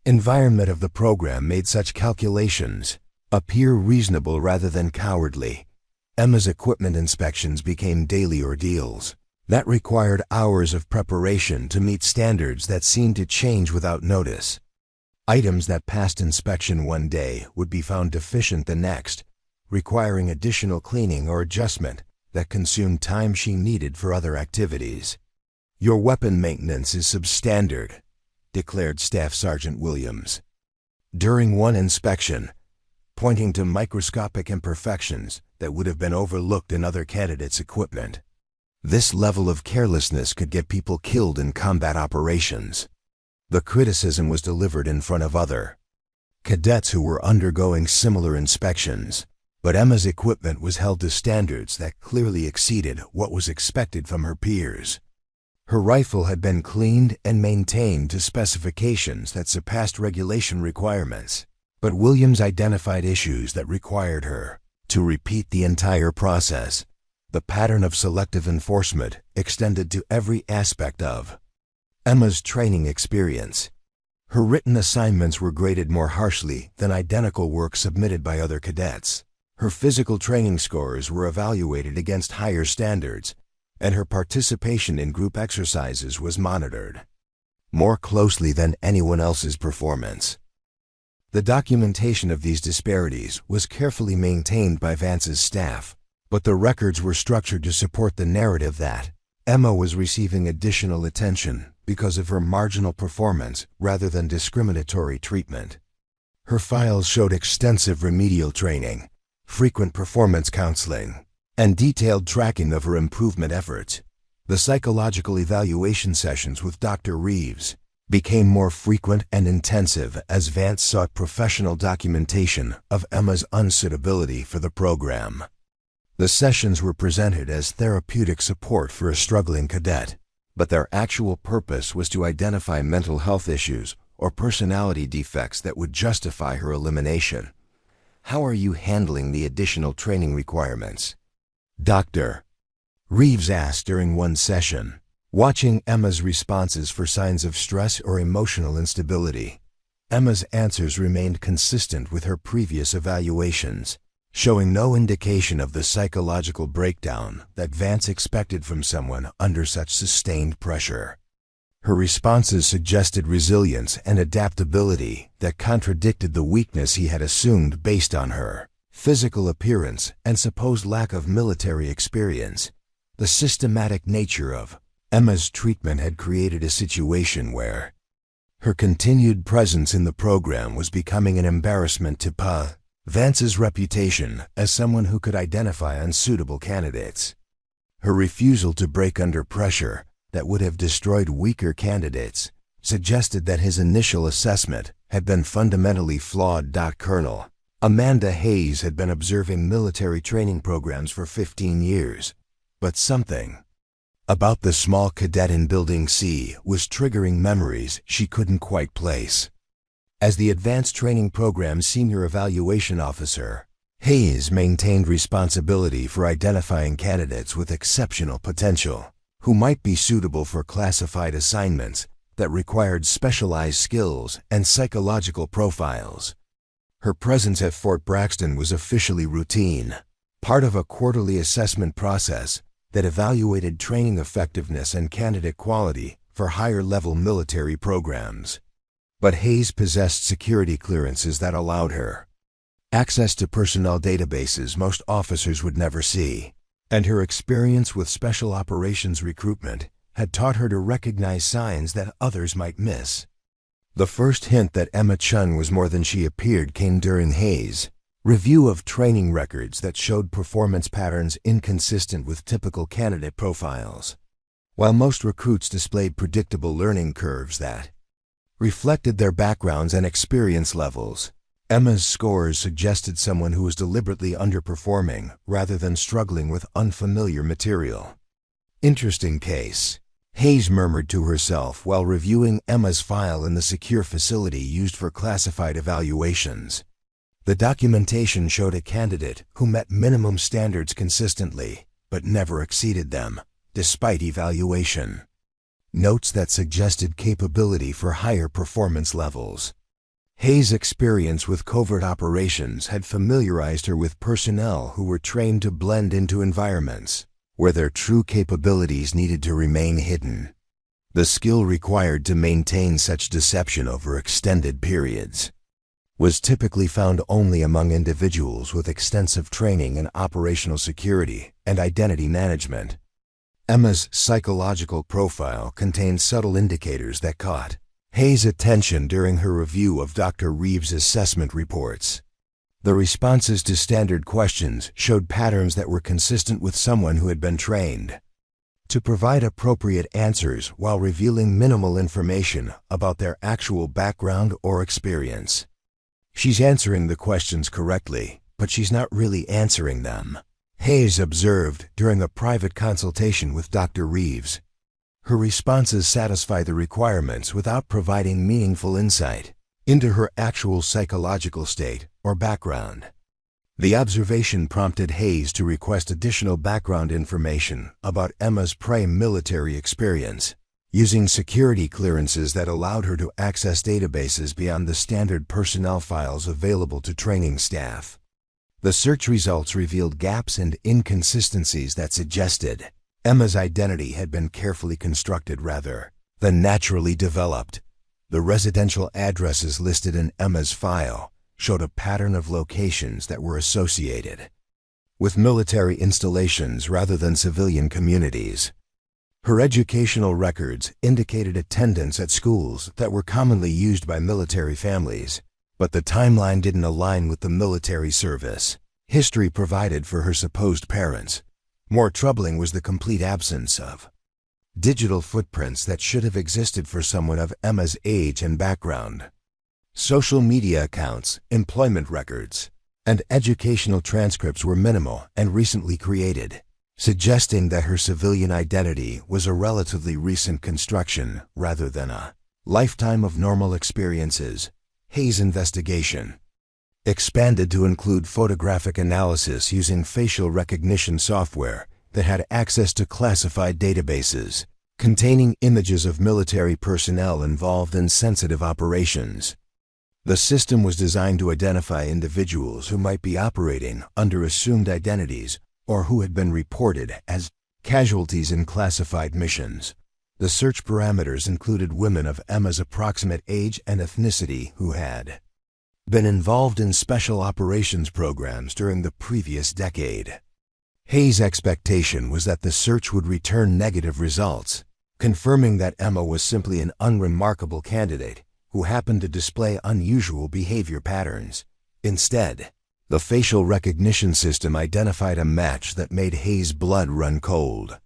S1: environment of the program made such calculations appear reasonable rather than cowardly. Emma's equipment inspections became daily ordeals that required hours of preparation to meet standards that seemed to change without notice. Items that passed inspection one day would be found deficient the next, requiring additional cleaning or adjustment that consumed time she needed for other activities. "Your weapon maintenance is substandard," declared Staff Sergeant Williams. During one inspection, pointing to microscopic imperfections that would have been overlooked in other candidates' equipment. This level of carelessness could get people killed in combat operations. The criticism was delivered in front of other cadets who were undergoing similar inspections, but Emma's equipment was held to standards that clearly exceeded what was expected from her peers. Her rifle had been cleaned and maintained to specifications that surpassed regulation requirements, but Williams identified issues that required her to repeat the entire process. The pattern of selective enforcement extended to every aspect of Emma's training experience. Her written assignments were graded more harshly than identical work submitted by other cadets. Her physical training scores were evaluated against higher standards, and her participation in group exercises was monitored more closely than anyone else's performance. The documentation of these disparities was carefully maintained by Vance's staff, but the records were structured to support the narrative that Emma was receiving additional attention because of her marginal performance rather than discriminatory treatment. Her files showed extensive remedial training, frequent performance counseling, and detailed tracking of her improvement efforts. The psychological evaluation sessions with Dr. Reeves became more frequent and intensive as Vance sought professional documentation of Emma's unsuitability for the program. The sessions were presented as therapeutic support for a struggling cadet, but their actual purpose was to identify mental health issues or personality defects that would justify her elimination. "How are you handling the additional training requirements?" Dr. Reeves asked during one session, watching Emma's responses for signs of stress or emotional instability. Emma's answers remained consistent with her previous evaluations, showing no indication of the psychological breakdown that Vance expected from someone under such sustained pressure. Her responses suggested resilience and adaptability that contradicted the weakness he had assumed based on her physical appearance and supposed lack of military experience. The systematic nature of Emma's treatment had created a situation where her continued presence in the program was becoming an embarrassment to Vance's reputation as someone who could identify unsuitable candidates. Her refusal to break under pressure that would have destroyed weaker candidates suggested that his initial assessment had been fundamentally flawed. Colonel Amanda Hayes had been observing military training programs for 15 years, but something about the small cadet in Building C was triggering memories she couldn't quite place. As the Advanced Training Program's Senior Evaluation Officer, Hayes maintained responsibility for identifying candidates with exceptional potential, who might be suitable for classified assignments that required specialized skills and psychological profiles. Her presence at Fort Braxton was officially routine, part of a quarterly assessment process that evaluated training effectiveness and candidate quality for higher-level military programs. But Hayes possessed security clearances that allowed her access to personnel databases most officers would never see, and her experience with special operations recruitment had taught her to recognize signs that others might miss. The first hint that Emma Chen was more than she appeared came during Hayes' review of training records that showed performance patterns inconsistent with typical candidate profiles. While most recruits displayed predictable learning curves that reflected their backgrounds and experience levels, Emma's scores suggested someone who was deliberately underperforming rather than struggling with unfamiliar material. "Interesting case," Hayes murmured to herself while reviewing Emma's file in the secure facility used for classified evaluations. The documentation showed a candidate who met minimum standards consistently, but never exceeded them, despite evaluation. Notes that suggested capability for higher performance levels. Hayes' experience with covert operations had familiarized her with personnel who were trained to blend into environments where their true capabilities needed to remain hidden. The skill required to maintain such deception over extended periods was typically found only among individuals with extensive training in operational security and identity management. Emma's psychological profile contained subtle indicators that caught Hayes' attention during her review of Dr. Reeves' assessment reports. The responses to standard questions showed patterns that were consistent with someone who had been trained to provide appropriate answers while revealing minimal information about their actual background or experience. She's answering the questions correctly, but she's not really answering them, Hayes observed during a private consultation with Dr. Reeves. Her responses satisfy the requirements without providing meaningful insight into her actual psychological state or background. The observation prompted Hayes to request additional background information about Emma's prior military experience, using security clearances that allowed her to access databases beyond the standard personnel files available to training staff. The search results revealed gaps and inconsistencies that suggested Emma's identity had been carefully constructed rather than naturally developed. The residential addresses listed in Emma's file showed a pattern of locations that were associated with military installations rather than civilian communities. Her educational records indicated attendance at schools that were commonly used by military families, but the timeline didn't align with the military service history provided for her supposed parents. More troubling was the complete absence of digital footprints that should have existed for someone of Emma's age and background. Social media accounts, employment records, and educational transcripts were minimal and recently created, suggesting that her civilian identity was a relatively recent construction rather than a lifetime of normal experiences. Hayes' investigation expanded to include photographic analysis using facial recognition software that had access to classified databases containing images of military personnel involved in sensitive operations. The system was designed to identify individuals who might be operating under assumed identities or who had been reported as casualties in classified missions. The search parameters included women of Emma's approximate age and ethnicity who had been involved in special operations programs during the previous decade. Hayes' expectation was that the search would return negative results, confirming that Emma was simply an unremarkable candidate who happened to display unusual behavior patterns. Instead, the facial recognition system identified a match that made Hayes' blood run cold.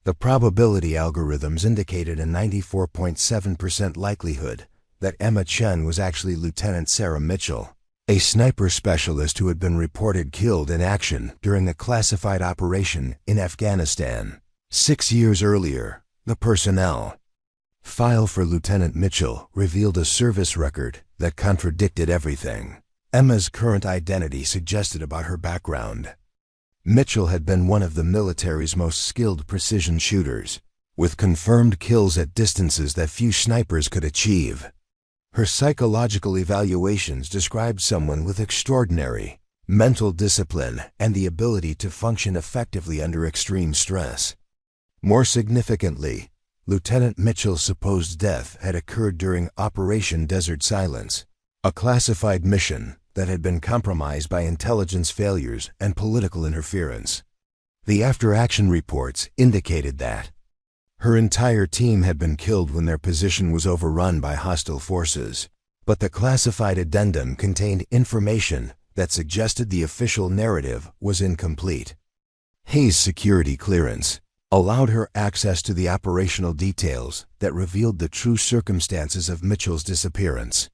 S1: The probability algorithms indicated a 94.7% likelihood that Emma Chen was actually Lieutenant Sarah Mitchell, a sniper specialist who had been reported killed in action during a classified operation in Afghanistan 6 years earlier. The personnel file for Lieutenant Mitchell revealed a service record that contradicted everything Emma's current identity suggested about her background. Mitchell had been one of the military's most skilled precision shooters, with confirmed kills at distances that few snipers could achieve. Her psychological evaluations described someone with extraordinary mental discipline and the ability to function effectively under extreme stress. More significantly, Lieutenant Mitchell's supposed death had occurred during Operation Desert Silence, a classified mission that had been compromised by intelligence failures and political interference. The after-action reports indicated that her entire team had been killed when their position was overrun by hostile forces, but the classified addendum contained information that suggested the official narrative was incomplete. Hayes' security clearance allowed her access to the operational details that revealed the true circumstances of Mitchell's disappearance.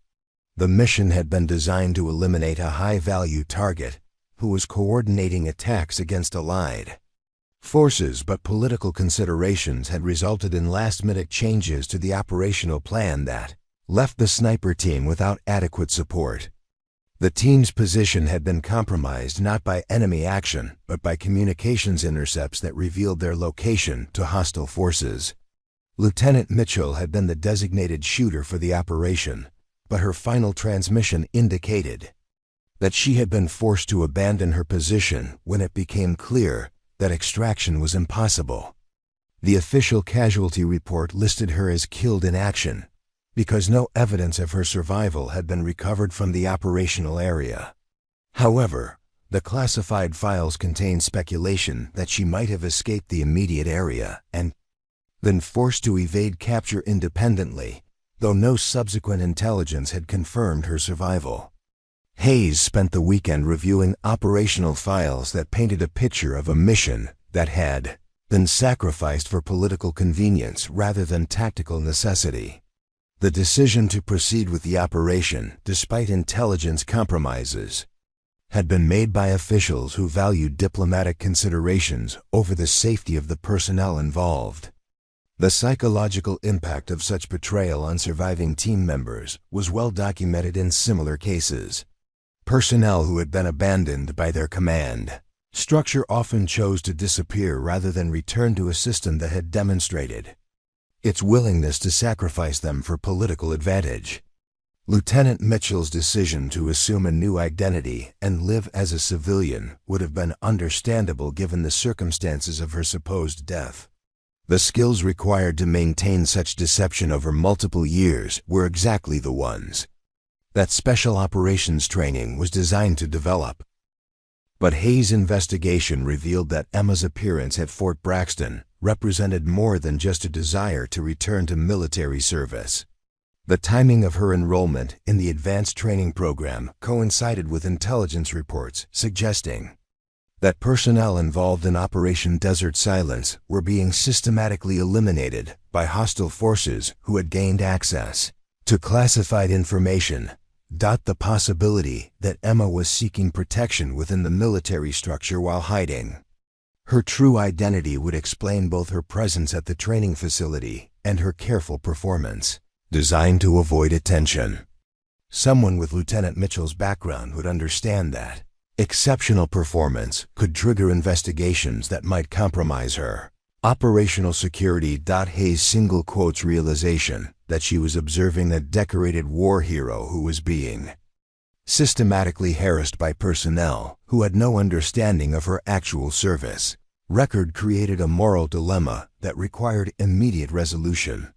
S1: The mission had been designed to eliminate a high-value target who was coordinating attacks against Allied forces, but political considerations had resulted in last-minute changes to the operational plan that left the sniper team without adequate support. The team's position had been compromised not by enemy action, but by communications intercepts that revealed their location to hostile forces. Lieutenant Mitchell had been the designated shooter for the operation, but her final transmission indicated that she had been forced to abandon her position when it became clear that extraction was impossible. The official casualty report listed her as killed in action because no evidence of her survival had been recovered from the operational area. However, the classified files contain speculation that she might have escaped the immediate area and then forced to evade capture independently, though no subsequent intelligence had confirmed her survival. Hayes spent the weekend reviewing operational files that painted a picture of a mission that had been sacrificed for political convenience rather than tactical necessity. The decision to proceed with the operation, despite intelligence compromises, had been made by officials who valued diplomatic considerations over the safety of the personnel involved. The psychological impact of such betrayal on surviving team members was well documented in similar cases. Personnel who had been abandoned by their command structure often chose to disappear rather than return to a system that had demonstrated its willingness to sacrifice them for political advantage. Lieutenant Mitchell's decision to assume a new identity and live as a civilian would have been understandable given the circumstances of her supposed death. The skills required to maintain such deception over multiple years were exactly the ones that special operations training was designed to develop. But Hayes' investigation revealed that Emma's appearance at Fort Braxton represented more than just a desire to return to military service. The timing of her enrollment in the advanced training program coincided with intelligence reports suggesting that personnel involved in Operation Desert Silence were being systematically eliminated by hostile forces who had gained access to classified information. The possibility that Emma was seeking protection within the military structure while hiding her true identity would explain both her presence at the training facility and her careful performance, designed to avoid attention. Someone with Lieutenant Mitchell's background would understand that exceptional performance could trigger investigations that might compromise her operational security. Hayes single quotes realization that she was observing a decorated war hero who was being systematically harassed by personnel who had no understanding of her actual service record created a moral dilemma that required immediate resolution.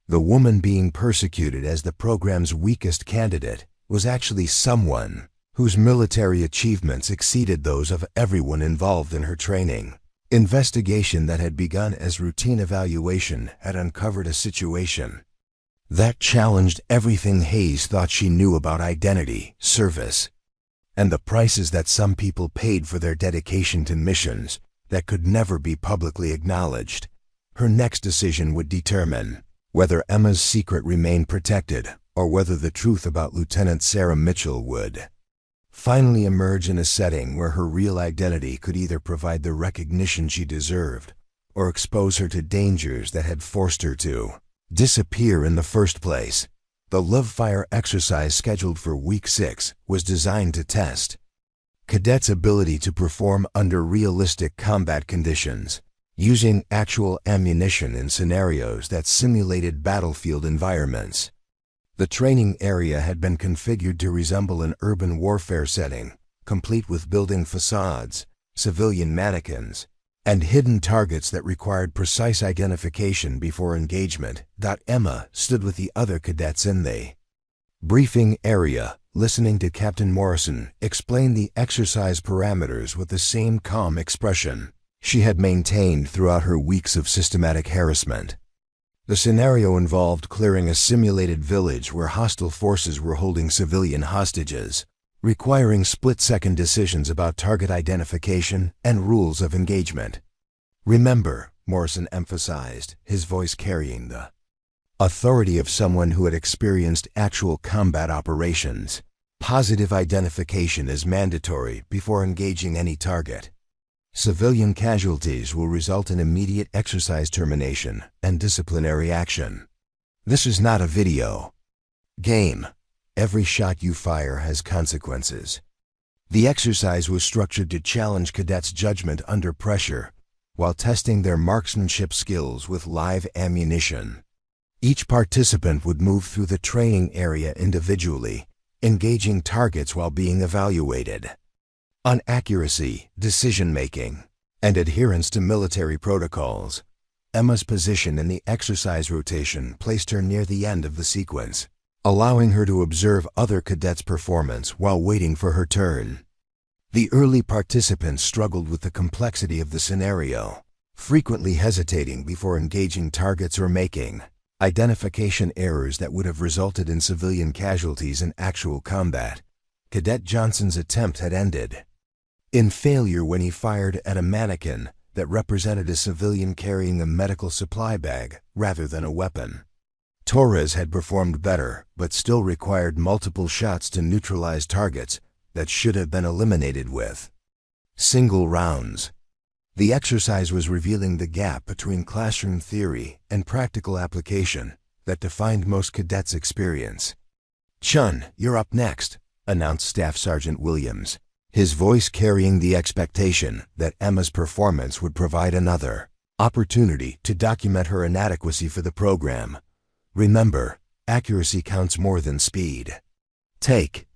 S1: The woman being persecuted as the program's weakest candidate was actually someone whose military achievements exceeded those of everyone involved in her training. Investigation that had begun as routine evaluation had uncovered a situation that challenged everything Hayes thought she knew about identity, service, and the prices that some people paid for their dedication to missions that could never be publicly acknowledged. Her next decision would determine whether Emma's secret remained protected or whether the truth about Lieutenant Sarah Mitchell would finally emerge in a setting where her real identity could either provide the recognition she deserved or expose her to dangers that had forced her to disappear in the first place. The Live Fire exercise scheduled for Week 6 was designed to test cadets' ability to perform under realistic combat conditions, using actual ammunition in scenarios that simulated battlefield environments. The training area had been configured to resemble an urban warfare setting, complete with building facades, civilian mannequins, and hidden targets that required precise identification before engagement. Emma stood with the other cadets in the briefing area, listening to Captain Morrison explain the exercise parameters with the same calm expression she had maintained throughout her weeks of systematic harassment. The scenario involved clearing a simulated village where hostile forces were holding civilian hostages, requiring split-second decisions about target identification and rules of engagement. "Remember," Morrison emphasized, his voice carrying the authority of someone who had experienced actual combat operations, "positive identification is mandatory before engaging any target. Civilian casualties will result in immediate exercise termination and disciplinary action. This is not a video game. Every shot you fire has consequences." The exercise was structured to challenge cadets' judgment under pressure while testing their marksmanship skills with live ammunition. Each participant would move through the training area individually, engaging targets while being evaluated. On accuracy, decision-making, and adherence to military protocols, Emma's position in the exercise rotation placed her near the end of the sequence, allowing her to observe other cadets' performance while waiting for her turn. The early participants struggled with the complexity of the scenario, frequently hesitating before engaging targets or making identification errors that would have resulted in civilian casualties in actual combat. Cadet Johnson's attempt had ended in failure when he fired at a mannequin that represented a civilian carrying a medical supply bag rather than a weapon. Torres had performed better, but still required multiple shots to neutralize targets that should have been eliminated with single rounds. The exercise was revealing the gap between classroom theory and practical application that defined most cadets' experience. "Chen, you're up next," announced Staff Sergeant Williams, his voice carrying the expectation that Emma's performance would provide another opportunity to document her inadequacy for the program. "Remember, accuracy counts more than speed. Take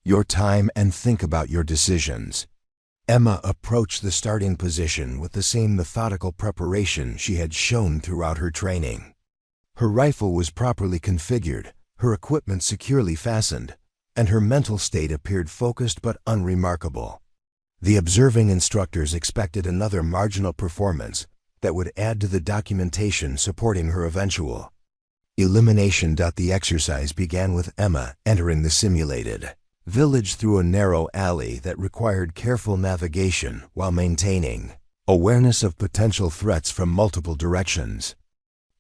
S1: your time and think about your decisions." Emma approached the starting position with the same methodical preparation she had shown throughout her training. Her rifle was properly configured, her equipment securely fastened, and her mental state appeared focused but unremarkable. The observing instructors expected another marginal performance that would add to the documentation supporting her eventual elimination. The exercise began with Emma entering the simulated village through a narrow alley that required careful navigation while maintaining awareness of potential threats from multiple directions.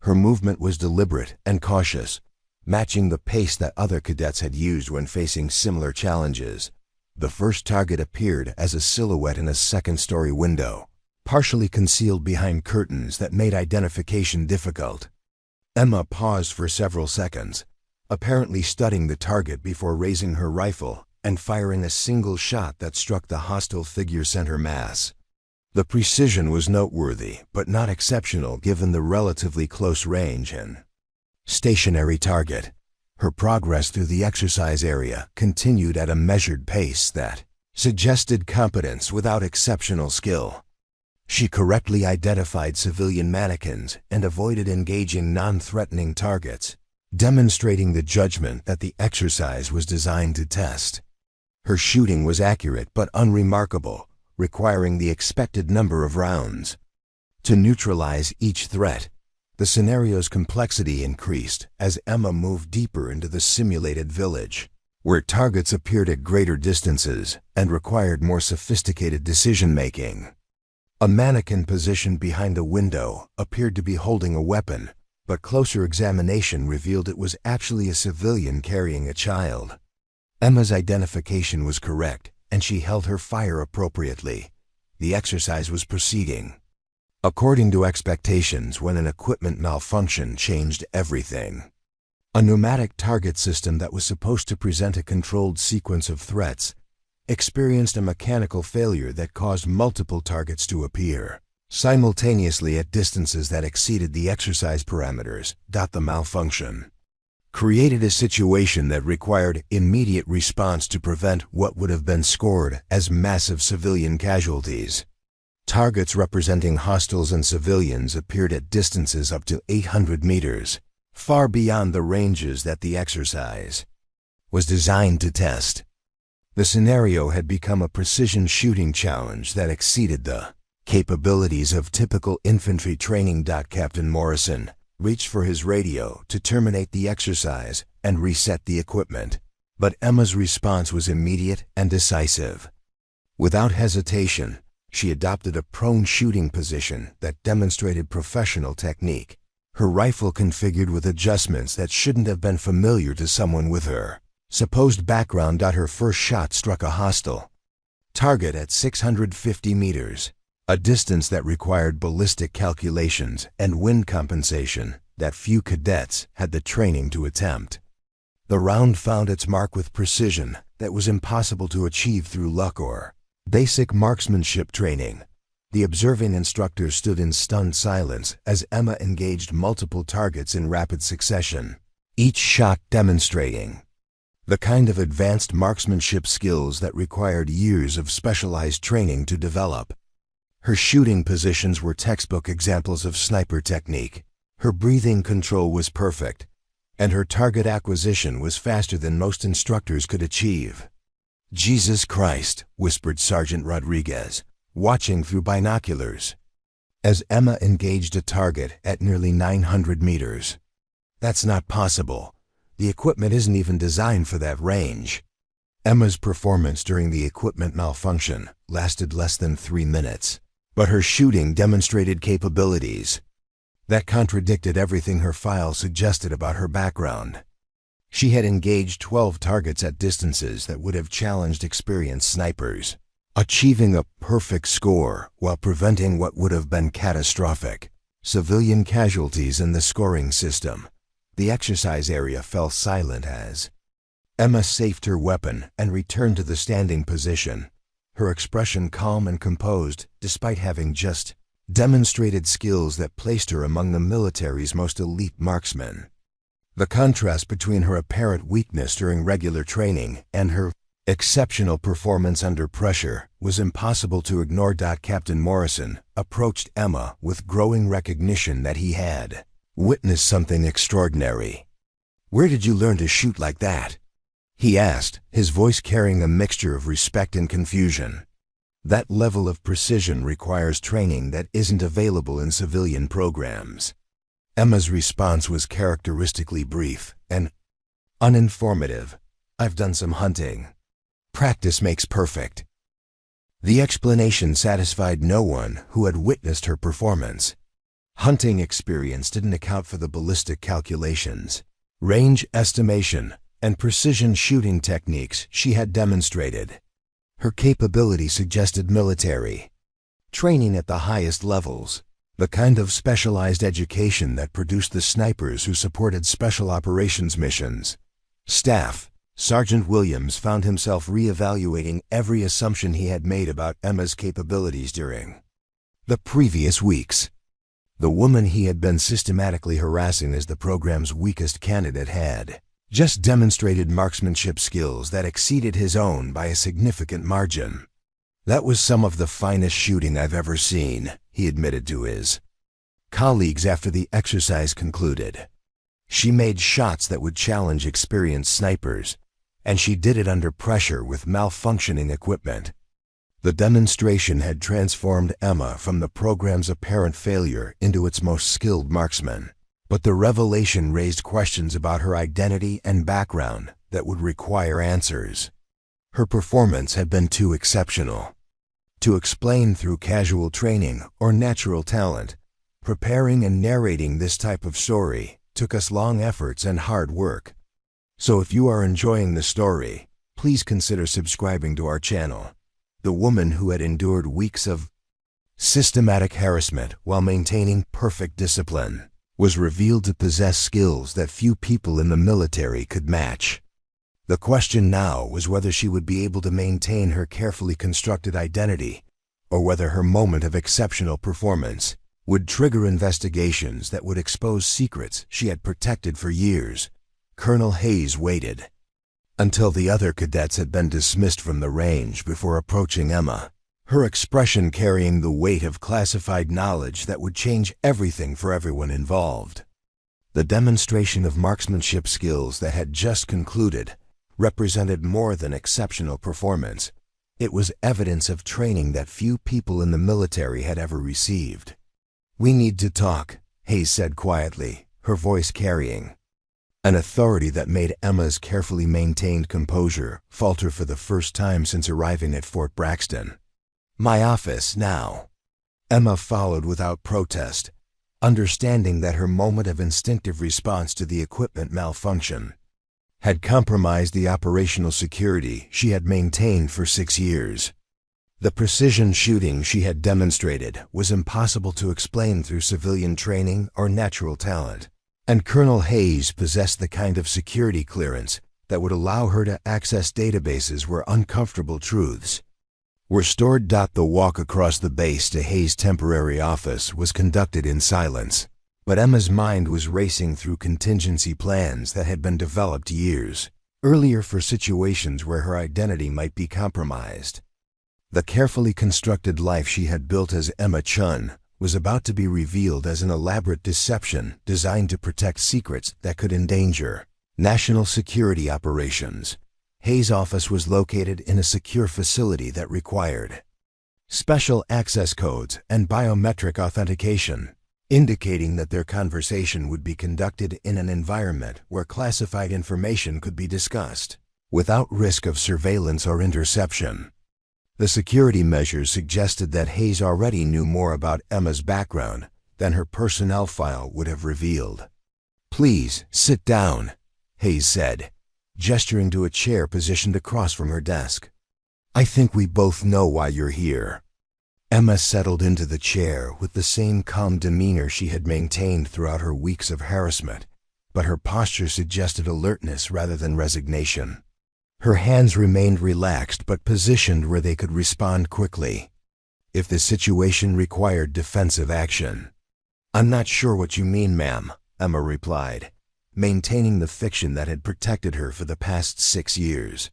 S1: Her movement was deliberate and cautious, matching the pace that other cadets had used when facing similar challenges. The first target appeared as a silhouette in a second-story window, partially concealed behind curtains that made identification difficult. Emma paused for several seconds, apparently studying the target before raising her rifle and firing a single shot that struck the hostile figure center mass. The precision was noteworthy, but not exceptional given the relatively close range and stationary target. Her progress through the exercise area continued at a measured pace that suggested competence without exceptional skill. She correctly identified civilian mannequins and avoided engaging non-threatening targets, demonstrating the judgment that the exercise was designed to test. Her shooting was accurate but unremarkable, requiring the expected number of rounds. To neutralize each threat, the scenario's complexity increased as Emma moved deeper into the simulated village, where targets appeared at greater distances and required more sophisticated decision-making. A mannequin positioned behind a window appeared to be holding a weapon, but closer examination revealed it was actually a civilian carrying a child. Emma's identification was correct, and she held her fire appropriately. The exercise was proceeding according to expectations when an equipment malfunction changed everything. A pneumatic target system that was supposed to present a controlled sequence of threats experienced a mechanical failure that caused multiple targets to appear simultaneously at distances that exceeded the exercise parameters. The malfunction created a situation that required immediate response to prevent what would have been scored as massive civilian casualties. Targets representing hostiles and civilians appeared at distances up to 800 meters, far beyond the ranges that the exercise was designed to test. The scenario had become a precision shooting challenge that exceeded the capabilities of typical infantry training. Captain Morrison reached for his radio to terminate the exercise and reset the equipment, but Emma's response was immediate and decisive. Without hesitation, she adopted a prone shooting position that demonstrated professional technique, her rifle configured with adjustments that shouldn't have been familiar to someone with her supposed background. Her first shot struck a hostile target at 650 meters, a distance that required ballistic calculations and wind compensation that few cadets had the training to attempt. The round found its mark with precision that was impossible to achieve through luck or basic marksmanship training. The observing instructor stood in stunned silence as Emma engaged multiple targets in rapid succession, each shot demonstrating the kind of advanced marksmanship skills that required years of specialized training to develop. Her shooting positions were textbook examples of sniper technique. Her breathing control was perfect, and her target acquisition was faster than most instructors could achieve. "Jesus Christ," whispered Sergeant Rodriguez, watching through binoculars, as Emma engaged a target at nearly 900 meters. "That's not possible. The equipment isn't even designed for that range." Emma's performance during the equipment malfunction lasted less than 3 minutes, but her shooting demonstrated capabilities that contradicted everything her file suggested about her background. She had engaged 12 targets at distances that would have challenged experienced snipers, achieving a perfect score while preventing what would have been catastrophic civilian casualties in the scoring system. The exercise area fell silent as Emma safed her weapon and returned to the standing position, her expression calm and composed despite having just demonstrated skills that placed her among the military's most elite marksmen. The contrast between her apparent weakness during regular training and her exceptional performance under pressure was impossible to ignore. Captain Morrison approached Emma with growing recognition that he had witnessed something extraordinary. "Where did you learn to shoot like that?" he asked, his voice carrying a mixture of respect and confusion. That level of precision requires training that isn't available in civilian programs. Emma's response was characteristically brief and uninformative. "I've done some hunting. Practice makes perfect." The explanation satisfied no one who had witnessed her performance. Hunting experience didn't account for the ballistic calculations, range estimation, and precision shooting techniques she had demonstrated. Her capability suggested military training at the highest levels, the kind of specialized education that produced the snipers who supported special operations missions. Staff Sergeant Williams found himself re-evaluating every assumption he had made about Emma's capabilities during the previous weeks. The woman he had been systematically harassing as the program's weakest candidate had just demonstrated marksmanship skills that exceeded his own by a significant margin. "That was some of the finest shooting I've ever seen," he admitted to his colleagues after the exercise concluded. "She made shots that would challenge experienced snipers, and she did it under pressure with malfunctioning equipment." The demonstration had transformed Emma from the program's apparent failure into its most skilled marksman. But the revelation raised questions about her identity and background that would require answers. Her performance had been too exceptional to explain through casual training or natural talent. Preparing and narrating this type of story took us long efforts and hard work. So if you are enjoying the story, please consider subscribing to our channel. The woman who had endured weeks of systematic harassment while maintaining perfect discipline was revealed to possess skills that few people in the military could match. The question now was whether she would be able to maintain her carefully constructed identity, or whether her moment of exceptional performance would trigger investigations that would expose secrets she had protected for years. Colonel Hayes waited until the other cadets had been dismissed from the range before approaching Emma, her expression carrying the weight of classified knowledge that would change everything for everyone involved. The demonstration of marksmanship skills that had just concluded represented more than exceptional performance. It was evidence of training that few people in the military had ever received. "We need to talk," Hayes said quietly, her voice carrying an authority that made Emma's carefully maintained composure falter for the first time since arriving at Fort Braxton. "My office now." Emma followed without protest, understanding that her moment of instinctive response to the equipment malfunction had compromised the operational security she had maintained for 6 years. The precision shooting she had demonstrated was impossible to explain through civilian training or natural talent, and Colonel Hayes possessed the kind of security clearance that would allow her to access databases where uncomfortable truths were stored. The walk across the base to Hayes' temporary office was conducted in silence, but Emma's mind was racing through contingency plans that had been developed years earlier for situations where her identity might be compromised. The carefully constructed life she had built as Emma Chen was about to be revealed as an elaborate deception designed to protect secrets that could endanger national security operations. Hayes' office was located in a secure facility that required special access codes and biometric authentication, indicating that their conversation would be conducted in an environment where classified information could be discussed without risk of surveillance or interception. The security measures suggested that Hayes already knew more about Emma's background than her personnel file would have revealed. "Please, sit down," Hayes said, gesturing to a chair positioned across from her desk. "I think we both know why you're here." Emma settled into the chair with the same calm demeanor she had maintained throughout her weeks of harassment, but her posture suggested alertness rather than resignation. Her hands remained relaxed but positioned where they could respond quickly if the situation required defensive action. "I'm not sure what you mean, ma'am," Emma replied, maintaining the fiction that had protected her for the past 6 years.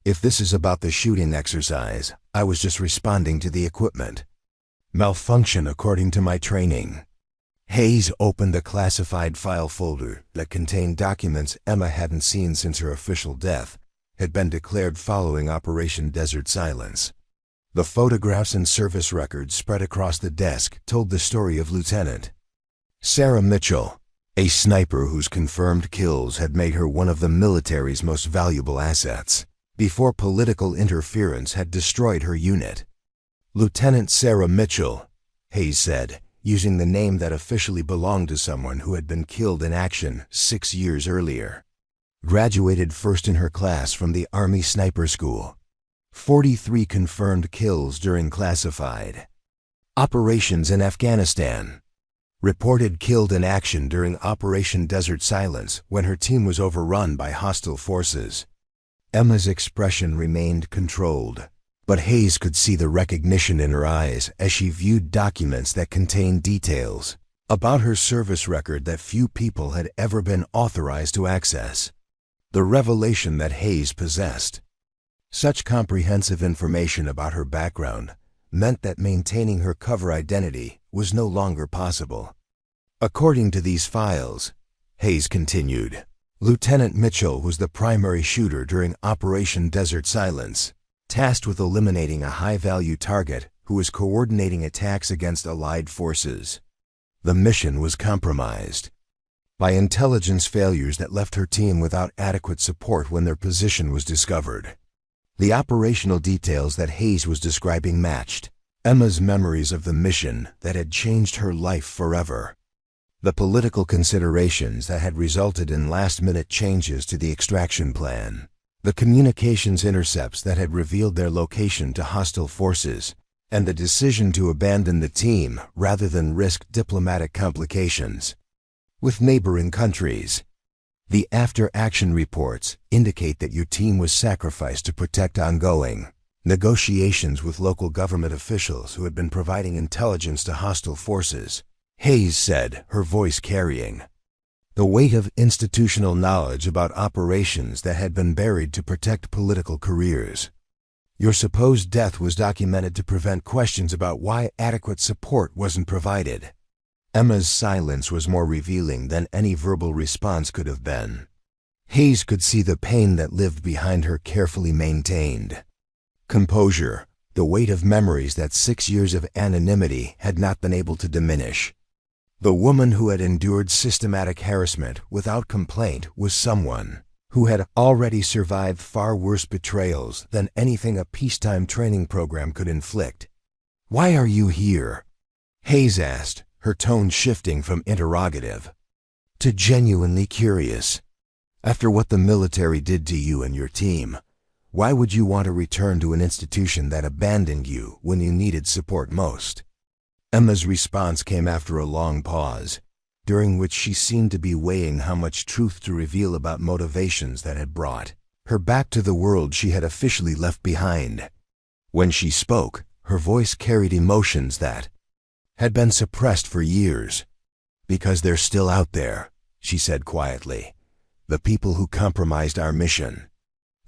S1: "If this is about the shooting exercise, I was just responding to the equipment malfunction according to my training." Hayes opened a classified file folder that contained documents Emma hadn't seen since her official death had been declared following Operation Desert Silence. The photographs and service records spread across the desk told the story of Lieutenant Sarah Mitchell, a sniper whose confirmed kills had made her one of the military's most valuable assets before political interference had destroyed her unit. "Lieutenant Sarah Mitchell," Hayes said, using the name that officially belonged to someone who had been killed in action 6 years earlier. Graduated first in her class from the Army Sniper School. 43 confirmed kills during classified operations in Afghanistan. Reported killed in action during Operation Desert Silence when her team was overrun by hostile forces. Emma's expression remained controlled, but Hayes could see the recognition in her eyes as she viewed documents that contained details about her service record that few people had ever been authorized to access. The revelation that Hayes possessed such comprehensive information about her background meant that maintaining her cover identity was no longer possible. "According to these files," Hayes continued, "Lieutenant Mitchell was the primary shooter during Operation Desert Silence, tasked with eliminating a high-value target who was coordinating attacks against Allied forces. The mission was compromised by intelligence failures that left her team without adequate support when their position was discovered." The operational details that Hayes was describing matched Emma's memories of the mission that had changed her life forever. The political considerations that had resulted in last-minute changes to the extraction plan, the communications intercepts that had revealed their location to hostile forces, and the decision to abandon the team rather than risk diplomatic complications with neighboring countries. The after-action reports indicate that your team was sacrificed to protect ongoing negotiations with local government officials who had been providing intelligence to hostile forces, Hayes said, her voice carrying the weight of institutional knowledge about operations that had been buried to protect political careers. Your supposed death was documented to prevent questions about why adequate support wasn't provided. Emma's silence was more revealing than any verbal response could have been. Hayes could see the pain that lived behind her carefully maintained composure, the weight of memories that 6 years of anonymity had not been able to diminish. The woman who had endured systematic harassment without complaint was someone who had already survived far worse betrayals than anything a peacetime training program could inflict. "Why are you here?" Hayes asked, her tone shifting from interrogative to genuinely curious. "After what the military did to you and your team, why would you want to return to an institution that abandoned you when you needed support most?" Emma's response came after a long pause, during which she seemed to be weighing how much truth to reveal about motivations that had brought her back to the world she had officially left behind. When she spoke, her voice carried emotions that had been suppressed for years. "Because they're still out there," she said quietly. "The people who compromised our mission.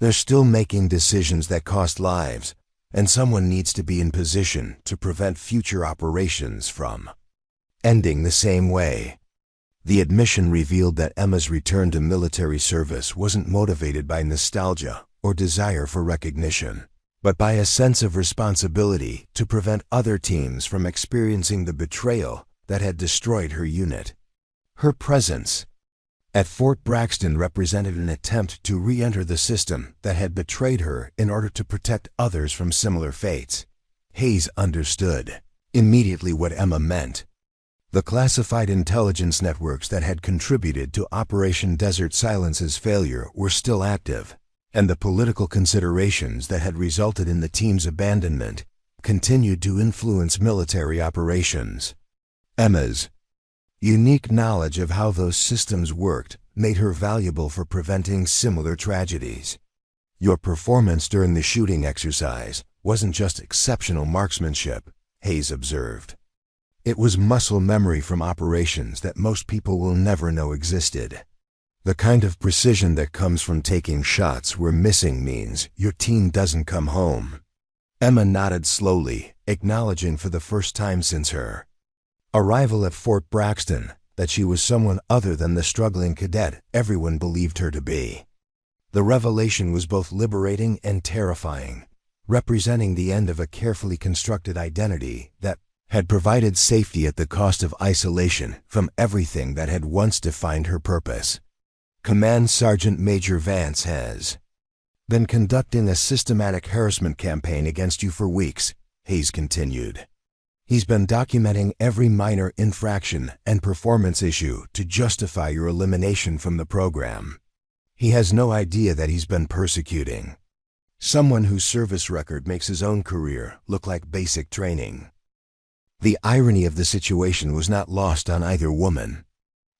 S1: They're still making decisions that cost lives, and someone needs to be in position to prevent future operations from ending the same way." The admission revealed that Emma's return to military service wasn't motivated by nostalgia or desire for recognition, but by a sense of responsibility to prevent other teams from experiencing the betrayal that had destroyed her unit. Her presence at Fort Braxton represented an attempt to re-enter the system that had betrayed her in order to protect others from similar fates. Hayes understood immediately what Emma meant. The classified intelligence networks that had contributed to Operation Desert Silence's failure were still active, and the political considerations that had resulted in the team's abandonment continued to influence military operations. Emma's unique knowledge of how those systems worked made her valuable for preventing similar tragedies. "Your performance during the shooting exercise wasn't just exceptional marksmanship," Hayes observed. "It was muscle memory from operations that most people will never know existed. The kind of precision that comes from taking shots where missing means your team doesn't come home." Emma nodded slowly, acknowledging for the first time since her arrival at Fort Braxton that she was someone other than the struggling cadet everyone believed her to be. The revelation was both liberating and terrifying, representing the end of a carefully constructed identity that had provided safety at the cost of isolation from everything that had once defined her purpose. "Command Sergeant Major Vance has been conducting a systematic harassment campaign against you for weeks," Hayes continued. "He's been documenting every minor infraction and performance issue to justify your elimination from the program. He has no idea that he's been persecuting someone whose service record makes his own career look like basic training." The irony of the situation was not lost on either woman.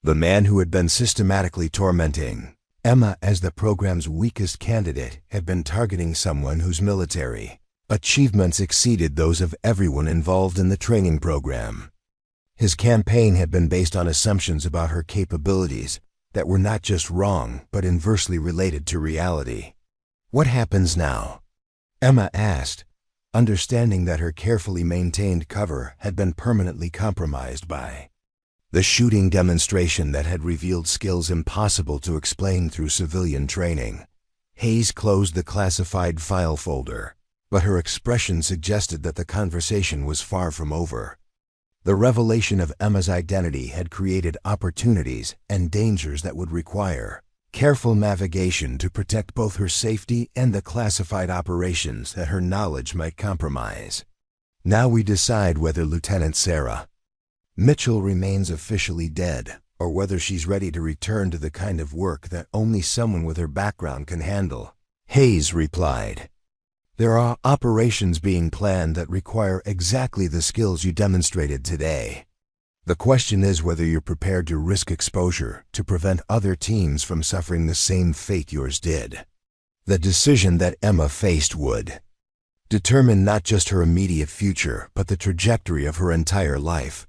S1: The man who had been systematically tormenting Emma as the program's weakest candidate had been targeting someone whose military achievements exceeded those of everyone involved in the training program. His campaign had been based on assumptions about her capabilities that were not just wrong but inversely related to reality. "What happens now?" Emma asked, understanding that her carefully maintained cover had been permanently compromised by the shooting demonstration that had revealed skills impossible to explain through civilian training. Hayes closed the classified file folder, but her expression suggested that the conversation was far from over. The revelation of Emma's identity had created opportunities and dangers that would require careful navigation to protect both her safety and the classified operations that her knowledge might compromise. "Now we decide whether Lieutenant Sarah Mitchell remains officially dead, or whether she's ready to return to the kind of work that only someone with her background can handle," Hayes replied. "There are operations being planned that require exactly the skills you demonstrated today. The question is whether you're prepared to risk exposure to prevent other teams from suffering the same fate yours did." The decision that Emma faced would determine not just her immediate future, but the trajectory of her entire life.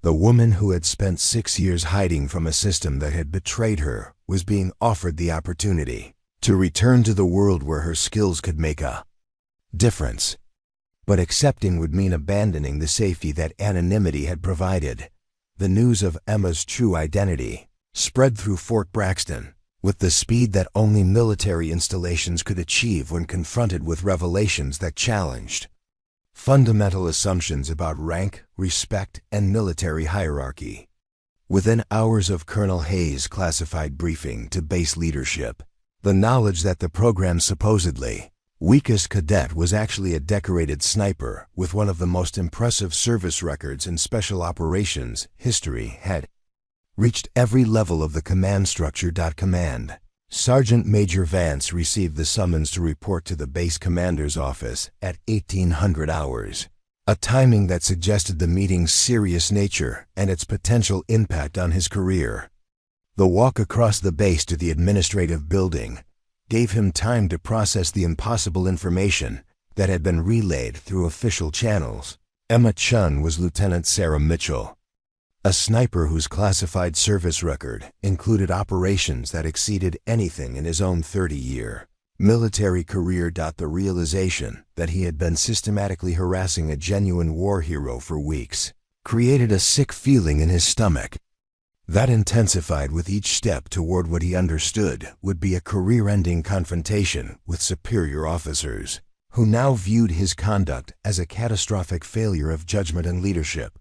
S1: The woman who had spent 6 years hiding from a system that had betrayed her was being offered the opportunity to return to the world where her skills could make a difference. But accepting would mean abandoning the safety that anonymity had provided. The news of Emma's true identity spread through Fort Braxton with the speed that only military installations could achieve when confronted with revelations that challenged fundamental assumptions about rank, respect, and military hierarchy. Within hours of Colonel Hayes' classified briefing to base leadership, the knowledge that the program's supposedly weakest cadet was actually a decorated sniper with one of the most impressive service records in special operations history had reached every level of the command structure. Command Sergeant Major Vance received the summons to report to the base commander's office at 1800 hours, a timing that suggested the meeting's serious nature and its potential impact on his career. The walk across the base to the administrative building gave him time to process the impossible information that had been relayed through official channels. Emma Chen was Lieutenant Sarah Mitchell, a sniper whose classified service record included operations that exceeded anything in his own 30-year military career. The realization that he had been systematically harassing a genuine war hero for weeks created a sick feeling in his stomach that intensified with each step toward what he understood would be a career-ending confrontation with superior officers, who now viewed his conduct as a catastrophic failure of judgment and leadership.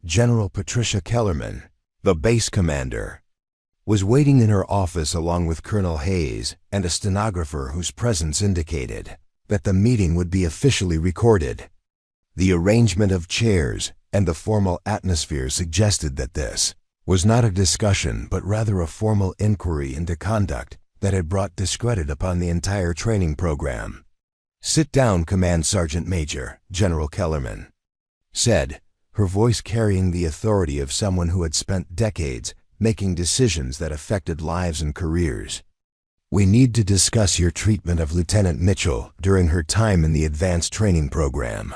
S1: General Patricia Kellerman, the base commander, was waiting in her office along with Colonel Hayes and a stenographer whose presence indicated that the meeting would be officially recorded. The arrangement of chairs and the formal atmosphere suggested that this was not a discussion but rather a formal inquiry into conduct that had brought discredit upon the entire training program. "Sit down, Command Sergeant Major," General Kellerman said, her voice carrying the authority of someone who had spent decades making decisions that affected lives and careers. "We need to discuss your treatment of Lieutenant Mitchell during her time in the advanced training program."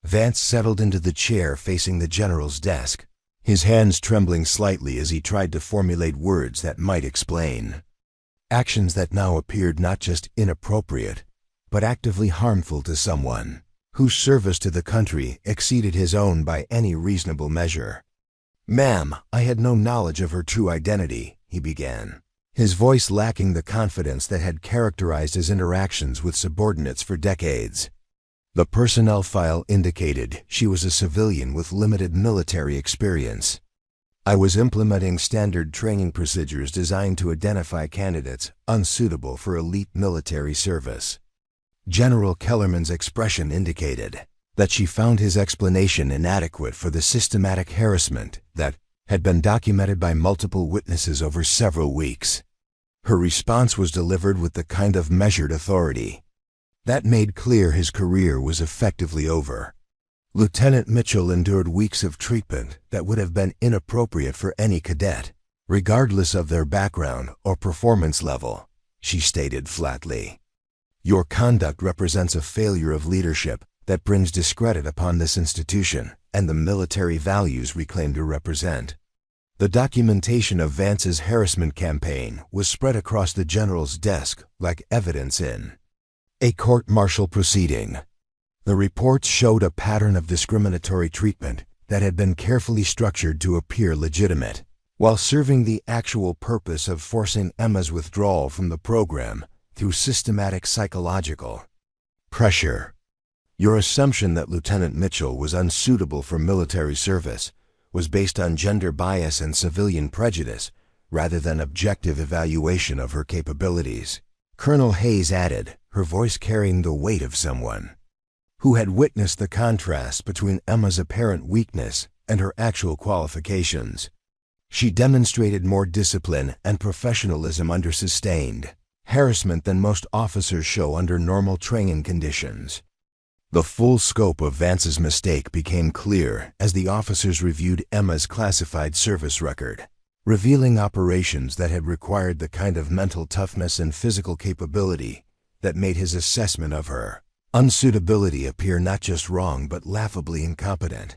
S1: Vance settled into the chair facing the general's desk, his hands trembling slightly as he tried to formulate words that might explain actions that now appeared not just inappropriate, but actively harmful to someone whose service to the country exceeded his own by any reasonable measure. "Ma'am, I had no knowledge of her true identity," he began, his voice lacking the confidence that had characterized his interactions with subordinates for decades. The personnel file indicated she was a civilian with limited military experience. "I was implementing standard training procedures designed to identify candidates unsuitable for elite military service." General Kellerman's expression indicated that she found his explanation inadequate for the systematic harassment that had been documented by multiple witnesses over several weeks. Her response was delivered with the kind of measured authority that made clear his career was effectively over. "Lieutenant Mitchell endured weeks of treatment that would have been inappropriate for any cadet, regardless of their background or performance level," she stated flatly. "Your conduct represents a failure of leadership that brings discredit upon this institution and the military values we claim to represent." The documentation of Vance's harassment campaign was spread across the general's desk like evidence in a court-martial proceeding. The reports showed a pattern of discriminatory treatment that had been carefully structured to appear legitimate, while serving the actual purpose of forcing Emma's withdrawal from the program through systematic psychological pressure. "Your assumption that Lieutenant Mitchell was unsuitable for military service was based on gender bias and civilian prejudice rather than objective evaluation of her capabilities," Colonel Hayes added, her voice carrying the weight of someone who had witnessed the contrast between Emma's apparent weakness and her actual qualifications. "She demonstrated more discipline and professionalism under sustained harassment than most officers show under normal training conditions." The full scope of Vance's mistake became clear as the officers reviewed Emma's classified service record, revealing operations that had required the kind of mental toughness and physical capability that made his assessment of her unsuitability appear not just wrong but laughably incompetent.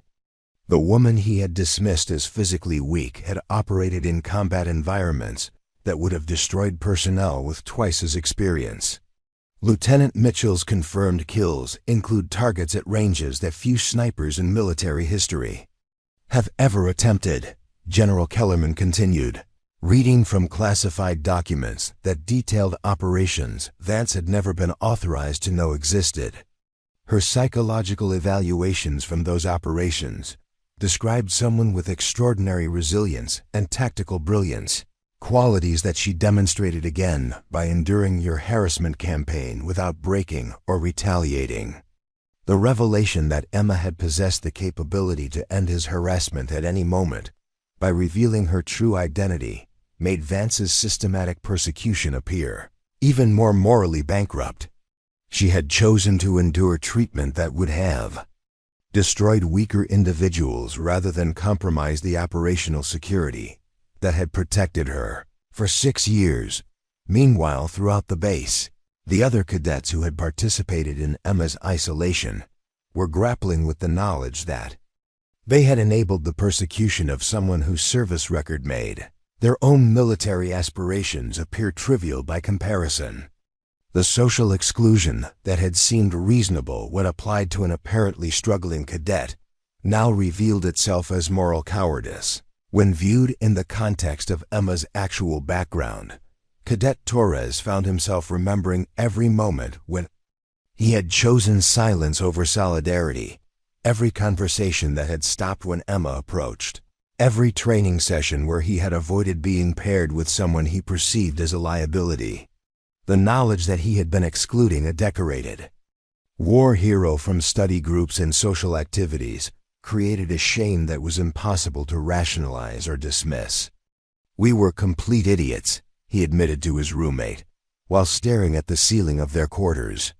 S1: The woman he had dismissed as physically weak had operated in combat environments that would have destroyed personnel with twice his experience. Lieutenant Mitchell's confirmed kills include targets at ranges that few snipers in military history have ever attempted, General Kellerman continued, reading from classified documents that detailed operations Vance had never been authorized to know existed. Her psychological evaluations from those operations described someone with extraordinary resilience and tactical brilliance, qualities that she demonstrated again by enduring your harassment campaign without breaking or retaliating. The revelation that Emma had possessed the capability to end his harassment at any moment by revealing her true identity made Vance's systematic persecution appear even more morally bankrupt. She had chosen to endure treatment that would have destroyed weaker individuals rather than compromise the operational security that had protected her for 6 years. Meanwhile, throughout the base, The other cadets who had participated in Emma's isolation were grappling with the knowledge that they had enabled the persecution of someone whose service record made their own military aspirations appear trivial by comparison. The social exclusion that had seemed reasonable when applied to an apparently struggling cadet now revealed itself as moral cowardice. When viewed in the context of Emma's actual background, Cadet Torres found himself remembering every moment when he had chosen silence over solidarity, every conversation that had stopped when Emma approached, every training session where he had avoided being paired with someone he perceived as a liability. The knowledge that he had been excluding a decorated war hero from study groups and social activities created a shame that was impossible to rationalize or dismiss. "We were complete idiots," he admitted to his roommate, while staring at the ceiling of their quarters.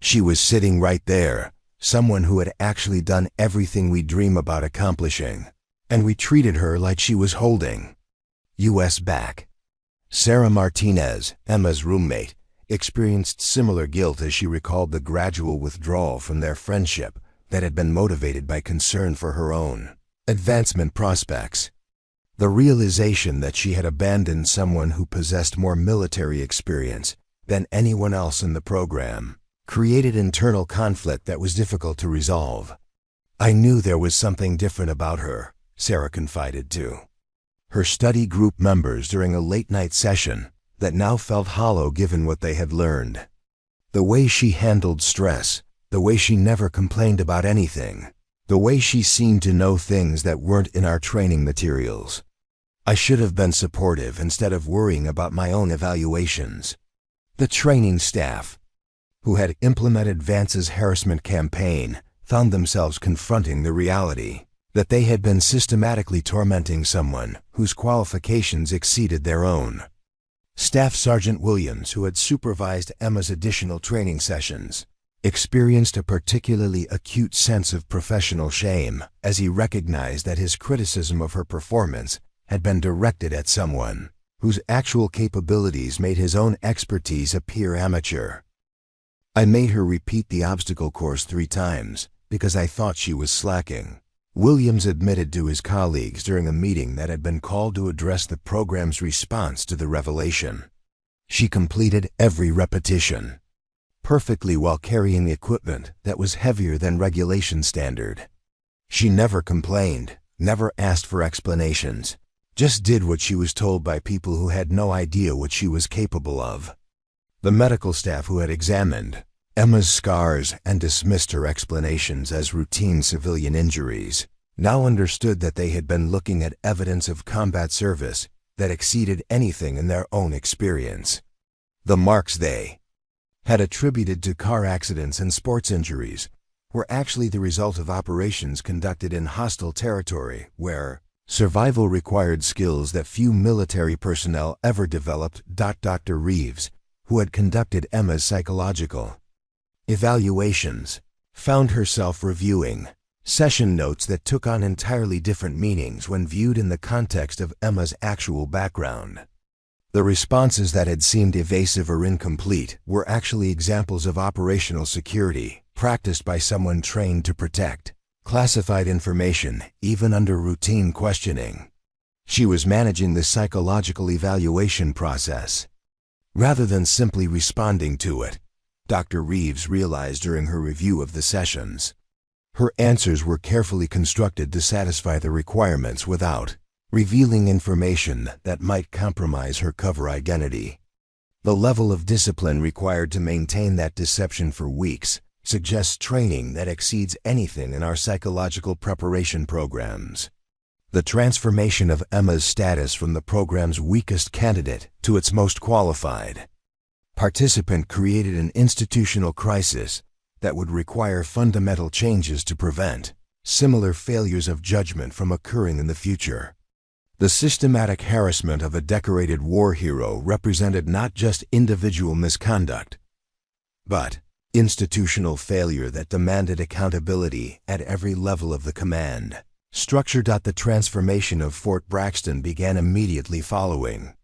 S1: "She was sitting right there, someone who had actually done everything we dream about accomplishing, and we treated her like she was holding us back." Sarah Martinez, Emma's roommate, experienced similar guilt as she recalled the gradual withdrawal from their friendship that had been motivated by concern for her own advancement prospects. The realization that she had abandoned someone who possessed more military experience than anyone else in the program created internal conflict that was difficult to resolve. "I knew there was something different about her," Sarah confided to her study group members during a late-night session that now felt hollow given what they had learned. The way she handled stress, the way she never complained about anything, the way she seemed to know things that weren't in our training materials. "I should have been supportive instead of worrying about my own evaluations." The training staff, who had implemented Vance's harassment campaign, found themselves confronting the reality that they had been systematically tormenting someone whose qualifications exceeded their own. Staff Sergeant Williams, who had supervised Emma's additional training sessions, experienced a particularly acute sense of professional shame as he recognized that his criticism of her performance had been directed at someone whose actual capabilities made his own expertise appear amateur. "I made her repeat the obstacle course 3 times because I thought she was slacking," Williams admitted to his colleagues during a meeting that had been called to address the program's response to the revelation. "She completed every repetition perfectly while carrying equipment that was heavier than regulation standard. She never complained, never asked for explanations, just did what she was told by people who had no idea what she was capable of." The medical staff who had examined Emma's scars and dismissed her explanations as routine civilian injuries now understood that they had been looking at evidence of combat service that exceeded anything in their own experience. The marks they had attributed to car accidents and sports injuries were actually the result of operations conducted in hostile territory where survival required skills that few military personnel ever developed. Dr. Reeves, who had conducted Emma's psychological evaluations, found herself reviewing session notes that took on entirely different meanings when viewed in the context of Emma's actual background. The responses that had seemed evasive or incomplete were actually examples of operational security practiced by someone trained to protect classified information even under routine questioning. She was managing the psychological evaluation process rather than simply responding to it, Dr. Reeves realized during her review of the sessions. Her answers were carefully constructed to satisfy the requirements without revealing information that might compromise her cover identity. The level of discipline required to maintain that deception for weeks suggests training that exceeds anything in our psychological preparation programs. The transformation of Emma's status from the program's weakest candidate to its most qualified participant created an institutional crisis that would require fundamental changes to prevent similar failures of judgment from occurring in the future. The systematic harassment of a decorated war hero represented not just individual misconduct, but institutional failure that demanded accountability at every level of the command structure. The transformation of Fort Braxton began immediately following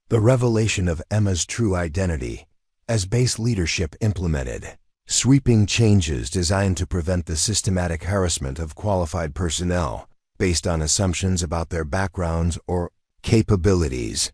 S1: the revelation of Emma's true identity as base leadership implemented sweeping changes designed to prevent the systematic harassment of qualified personnel based on assumptions about their backgrounds or capabilities.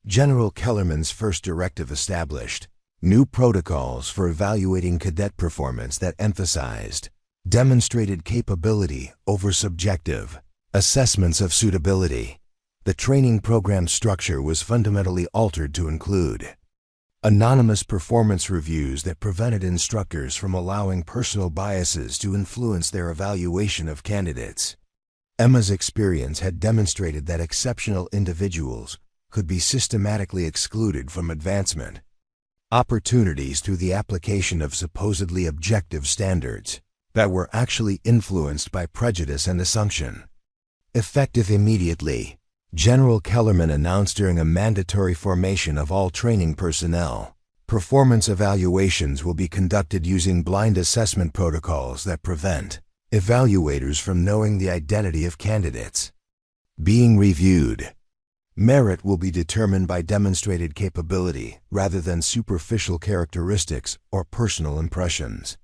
S1: General Kellerman's first directive established new protocols for evaluating cadet performance that emphasized demonstrated capability over subjective assessments of suitability. The training program structure was fundamentally altered to include anonymous performance reviews that prevented instructors from allowing personal biases to influence their evaluation of candidates. Emma's experience had demonstrated that exceptional individuals could be systematically excluded from advancement opportunities through the application of supposedly objective standards that were actually influenced by prejudice and assumption. Effective immediately, General Kellerman announced during a mandatory formation of all training personnel, performance evaluations will be conducted using blind assessment protocols that prevent evaluators from knowing the identity of candidates being reviewed. Merit will be determined by demonstrated capability rather than superficial characteristics or personal impressions.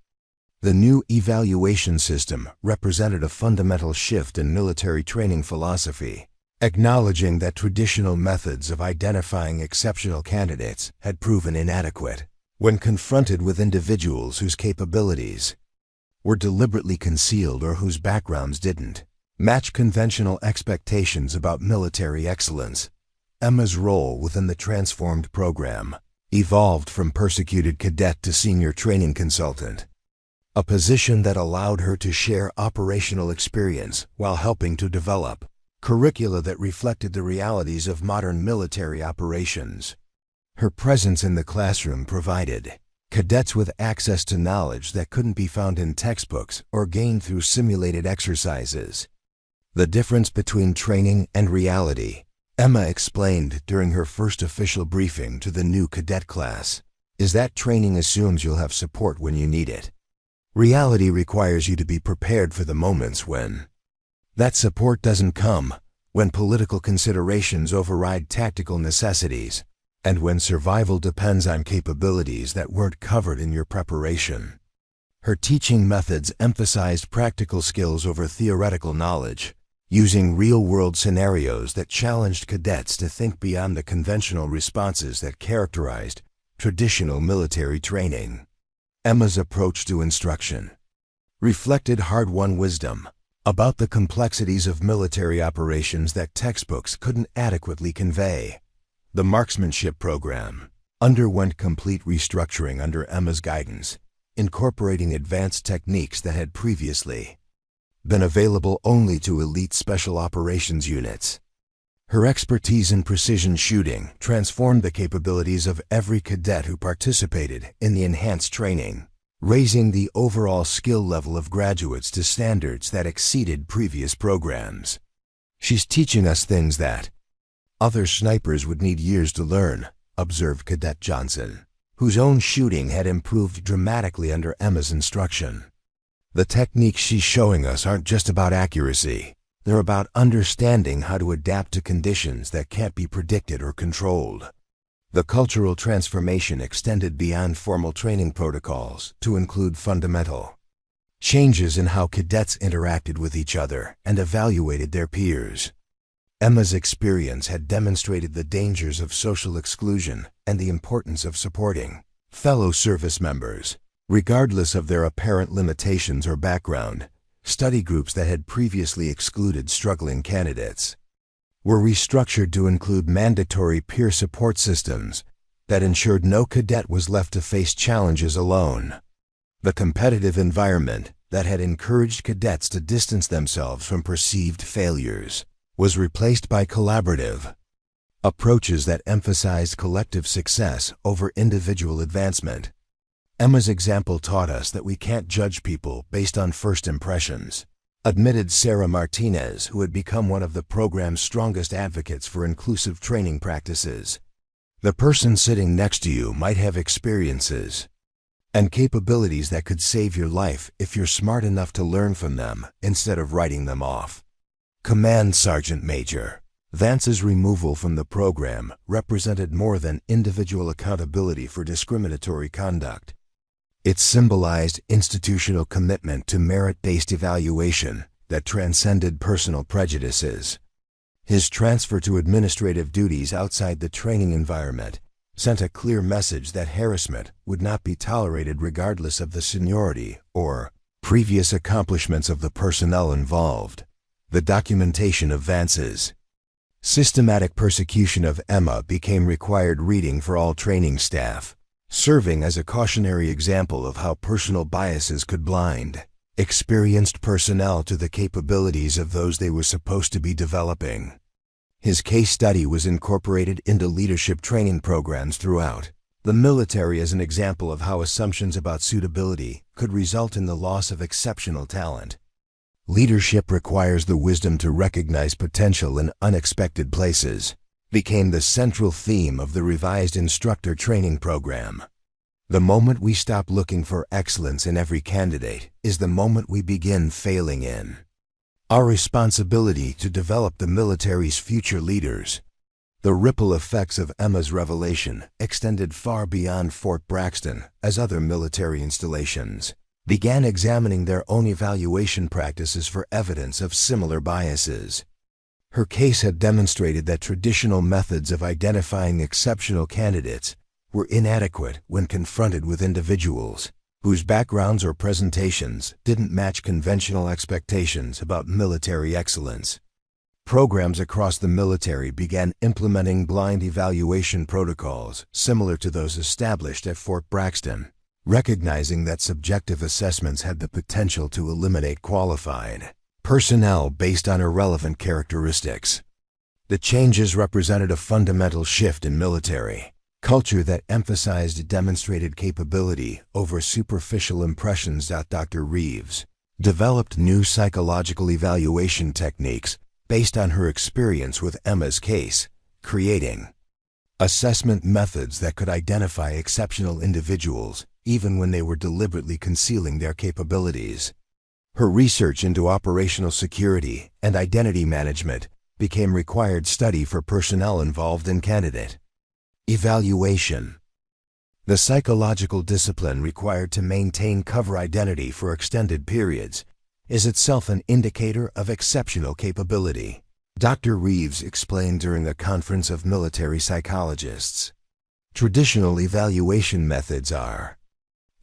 S1: The new evaluation system represented a fundamental shift in military training philosophy, acknowledging that traditional methods of identifying exceptional candidates had proven inadequate when confronted with individuals whose capabilities were deliberately concealed or whose backgrounds didn't match conventional expectations about military excellence. Emma's role within the transformed program evolved from persecuted cadet to senior training consultant, a position that allowed her to share operational experience while helping to develop curricula that reflected the realities of modern military operations. Her presence in the classroom provided cadets with access to knowledge that couldn't be found in textbooks or gained through simulated exercises. The difference between training and reality, Emma explained during her first official briefing to the new cadet class, is that training assumes you'll have support when you need it. Reality requires you to be prepared for the moments when that support doesn't come, when political considerations override tactical necessities, and when survival depends on capabilities that weren't covered in your preparation. Her teaching methods emphasized practical skills over theoretical knowledge, using real-world scenarios that challenged cadets to think beyond the conventional responses that characterized traditional military training. Emma's approach to instruction reflected hard-won wisdom about the complexities of military operations that textbooks couldn't adequately convey. The marksmanship program underwent complete restructuring under Emma's guidance, incorporating advanced techniques that had previously been available only to elite special operations units. Her expertise in precision shooting transformed the capabilities of every cadet who participated in the enhanced training, raising the overall skill level of graduates to standards that exceeded previous programs. She's teaching us things that other snipers would need years to learn, observed Cadet Johnson, whose own shooting had improved dramatically under Emma's instruction. The techniques she's showing us aren't just about accuracy. They're about understanding how to adapt to conditions that can't be predicted or controlled. The cultural transformation extended beyond formal training protocols to include fundamental changes in how cadets interacted with each other and evaluated their peers. Emma's experience had demonstrated the dangers of social exclusion and the importance of supporting fellow service members, regardless of their apparent limitations or background. Study groups that had previously excluded struggling candidates were restructured to include mandatory peer support systems that ensured no cadet was left to face challenges alone. The competitive environment that had encouraged cadets to distance themselves from perceived failures was replaced by collaborative approaches that emphasized collective success over individual advancement. Emma's example taught us that we can't judge people based on first impressions, admitted Sarah Martinez, who had become one of the program's strongest advocates for inclusive training practices. The person sitting next to you might have experiences and capabilities that could save your life if you're smart enough to learn from them instead of writing them off. Command Sergeant Major Vance's removal from the program represented more than individual accountability for discriminatory conduct. It symbolized institutional commitment to merit-based evaluation that transcended personal prejudices. His transfer to administrative duties outside the training environment sent a clear message that harassment would not be tolerated regardless of the seniority or previous accomplishments of the personnel involved. The documentation of Vance's systematic persecution of Emma became required reading for all training staff, serving as a cautionary example of how personal biases could blind experienced personnel to the capabilities of those they were supposed to be developing. His case study was incorporated into leadership training programs throughout the military as an example of how assumptions about suitability could result in the loss of exceptional talent. Leadership requires the wisdom to recognize potential in unexpected places became the central theme of the revised instructor training program. The moment we stop looking for excellence in every candidate is the moment we begin failing in our responsibility to develop the military's future leaders. The ripple effects of Emma's revelation extended far beyond Fort Braxton as other military installations began examining their own evaluation practices for evidence of similar biases. Her case had demonstrated that traditional methods of identifying exceptional candidates were inadequate when confronted with individuals whose backgrounds or presentations didn't match conventional expectations about military excellence. Programs across the military began implementing blind evaluation protocols similar to those established at Fort Braxton, recognizing that subjective assessments had the potential to eliminate qualified personnel based on irrelevant characteristics. The changes represented a fundamental shift in military culture that emphasized demonstrated capability over superficial impressions. Dr. Reeves developed new psychological evaluation techniques based on her experience with Emma's case, creating assessment methods that could identify exceptional individuals even when they were deliberately concealing their capabilities. Her research into operational security and identity management became required study for personnel involved in candidate evaluation. The psychological discipline required to maintain cover identity for extended periods is itself an indicator of exceptional capability. Dr. Reeves explained during a conference of military psychologists. Traditional evaluation methods are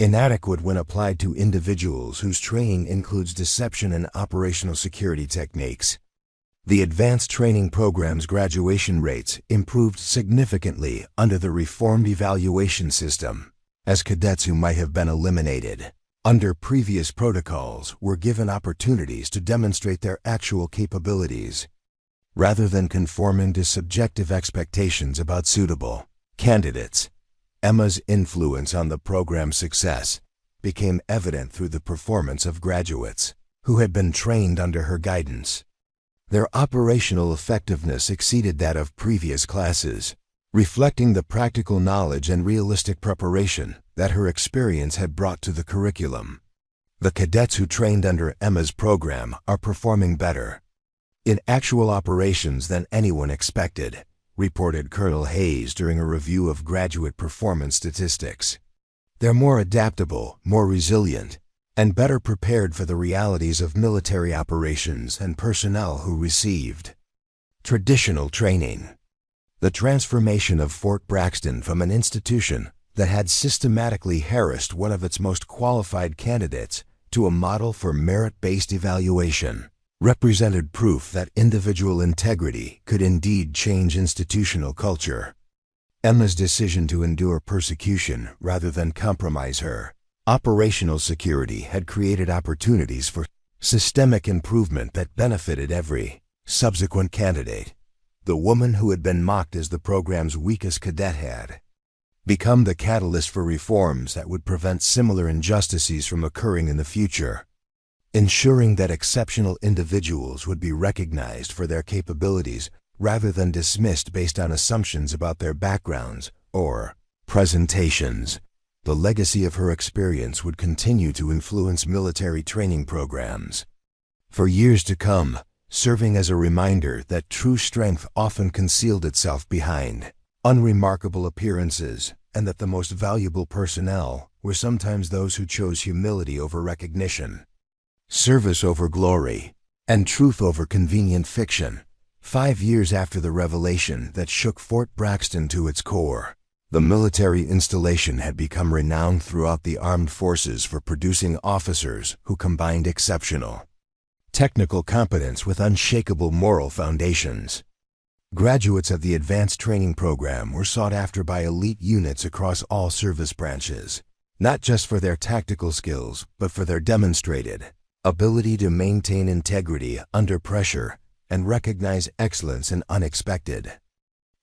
S1: inadequate when applied to individuals whose training includes deception and operational security techniques. The advanced training program's graduation rates improved significantly under the reformed evaluation system, as cadets who might have been eliminated under previous protocols were given opportunities to demonstrate their actual capabilities, rather than conforming to subjective expectations about suitable candidates. Emma's influence on the program's success became evident through the performance of graduates who had been trained under her guidance. Their operational effectiveness exceeded that of previous classes, reflecting the practical knowledge and realistic preparation that her experience had brought to the curriculum. The cadets who trained under Emma's program are performing better in actual operations than anyone expected, reported Colonel Hayes during a review of graduate performance statistics. They're more adaptable, more resilient, and better prepared for the realities of military operations and personnel who received traditional training. The transformation of Fort Braxton from an institution that had systematically harassed one of its most qualified candidates to a model for merit-based evaluation represented proof that individual integrity could indeed change institutional culture. Emma's decision to endure persecution rather than compromise her operational security had created opportunities for systemic improvement that benefited every subsequent candidate. The woman who had been mocked as the program's weakest cadet had become the catalyst for reforms that would prevent similar injustices from occurring in the future, ensuring that exceptional individuals would be recognized for their capabilities rather than dismissed based on assumptions about their backgrounds or presentations. The legacy of her experience would continue to influence military training programs. For years to come, serving as a reminder that true strength often concealed itself behind unremarkable appearances, and that the most valuable personnel were sometimes those who chose humility over recognition, service over glory, and truth over convenient fiction. 5 years after the revelation that shook Fort Braxton to its core, the military installation had become renowned throughout the armed forces for producing officers who combined exceptional technical competence with unshakable moral foundations. Graduates of the advanced training program were sought after by elite units across all service branches, not just for their tactical skills, but for their demonstrated ability to maintain integrity under pressure and recognize excellence in unexpected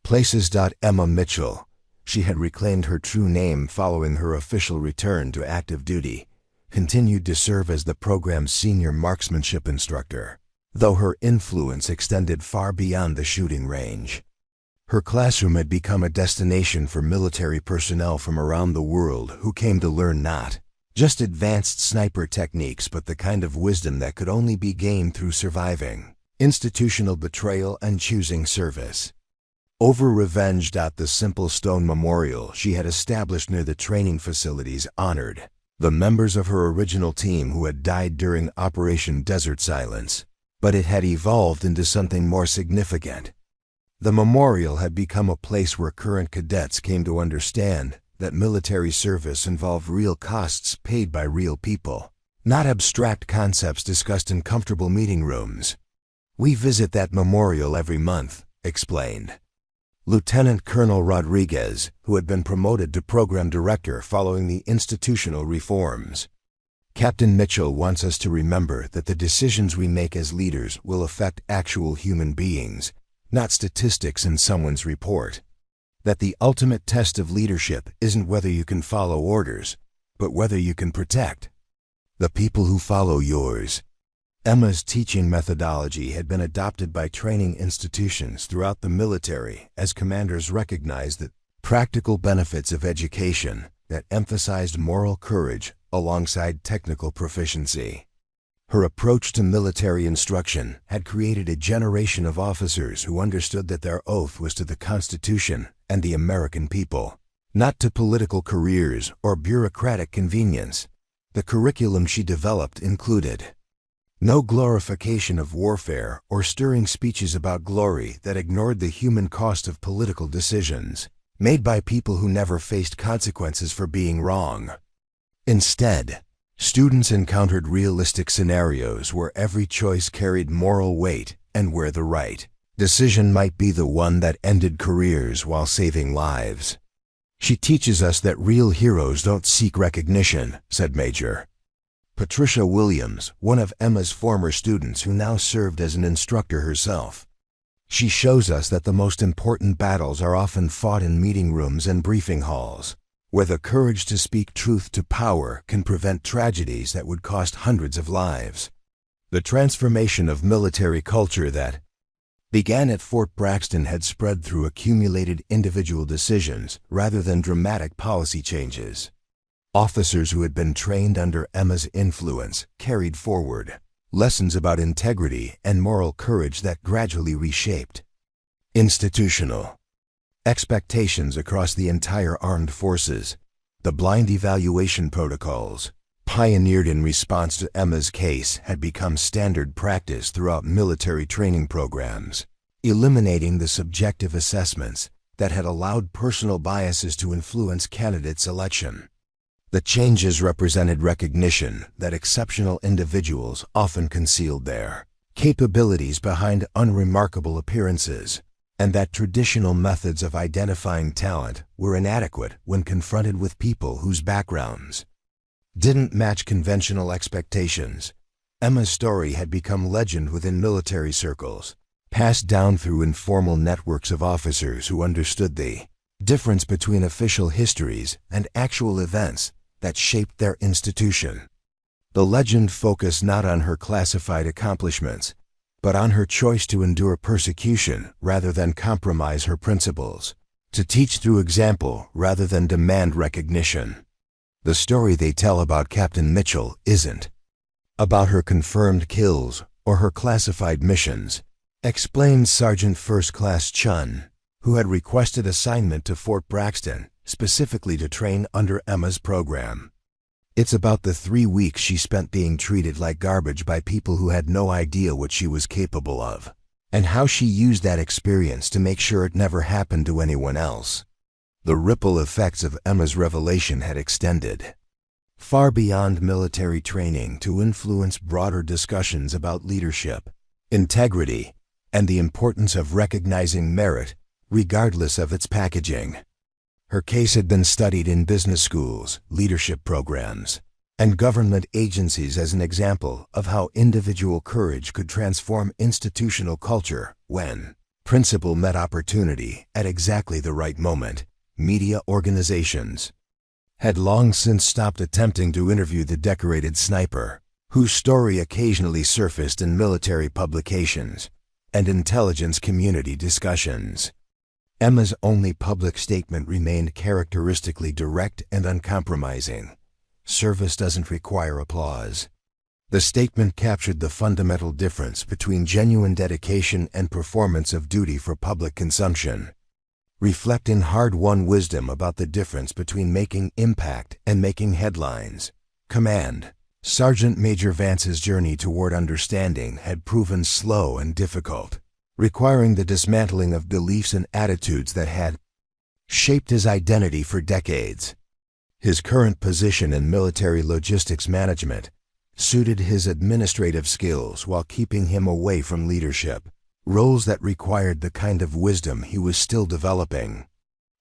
S1: places. Emma Mitchell, she had reclaimed her true name following her official return to active duty, continued to serve as the program's senior marksmanship instructor, though her influence extended far beyond the shooting range. Her classroom had become a destination for military personnel from around the world who came to learn not just advanced sniper techniques, but the kind of wisdom that could only be gained through surviving institutional betrayal and choosing service over revenge. The simple stone memorial she had established near the training facilities honored the members of her original team who had died during Operation Desert Silence, but it had evolved into something more significant. The memorial had become a place where current cadets came to understand that military service involved real costs paid by real people, not abstract concepts discussed in comfortable meeting rooms. "We visit that memorial every month," explained Lieutenant Colonel Rodriguez, who had been promoted to program director following the institutional reforms. "Captain Mitchell wants us to remember that the decisions we make as leaders will affect actual human beings, not statistics in someone's report. That the ultimate test of leadership isn't whether you can follow orders, but whether you can protect the people who follow yours." Emma's teaching methodology had been adopted by training institutions throughout the military as commanders recognized the practical benefits of education that emphasized moral courage alongside technical proficiency. Her approach to military instruction had created a generation of officers who understood that their oath was to the Constitution and the American people, not to political careers or bureaucratic convenience. The curriculum she developed included no glorification of warfare or stirring speeches about glory that ignored the human cost of political decisions made by people who never faced consequences for being wrong. Instead, students encountered realistic scenarios where every choice carried moral weight and where the right decision might be the one that ended careers while saving lives. "She teaches us that real heroes don't seek recognition," said Major Patricia Williams, one of Emma's former students who now served as an instructor herself. "She shows us that the most important battles are often fought in meeting rooms and briefing halls, where the courage to speak truth to power can prevent tragedies that would cost hundreds of lives." The transformation of military culture that began at Fort Braxton had spread through accumulated individual decisions rather than dramatic policy changes. Officers who had been trained under Emma's influence carried forward lessons about integrity and moral courage that gradually reshaped institutional expectations across the entire armed forces. The blind evaluation protocols, pioneered in response to Emma's case, had become standard practice throughout military training programs, eliminating the subjective assessments that had allowed personal biases to influence candidate selection. The changes represented recognition that exceptional individuals often concealed their capabilities behind unremarkable appearances, and that traditional methods of identifying talent were inadequate when confronted with people whose backgrounds didn't match conventional expectations. Emma's story had become legend within military circles, passed down through informal networks of officers who understood the difference between official histories and actual events that shaped their institution. The legend focused not on her classified accomplishments, but on her choice to endure persecution rather than compromise her principles, to teach through example rather than demand recognition. The story they tell about Captain Mitchell isn't about her confirmed kills or her classified missions, explained Sergeant First Class Chen, who had requested assignment to Fort Braxton specifically to train under Emma's program. It's about the 3 weeks she spent being treated like garbage by people who had no idea what she was capable of, and how she used that experience to make sure it never happened to anyone else. The ripple effects of Emma's revelation had extended far beyond military training to influence broader discussions about leadership, integrity, and the importance of recognizing merit, regardless of its packaging. Her case had been studied in business schools, leadership programs, and government agencies as an example of how individual courage could transform institutional culture when principle met opportunity at exactly the right moment. Media organizations had long since stopped attempting to interview the decorated sniper, whose story occasionally surfaced in military publications and intelligence community discussions. Emma's only public statement remained characteristically direct and uncompromising. Service doesn't require applause. The statement captured the fundamental difference between genuine dedication and performance of duty for public consumption, reflecting hard-won wisdom about the difference between making impact and making headlines. Command Sergeant Major Vance's journey toward understanding had proven slow and difficult, requiring the dismantling of beliefs and attitudes that had shaped his identity for decades. His current position in military logistics management suited his administrative skills while keeping him away from leadership, roles that required the kind of wisdom he was still developing.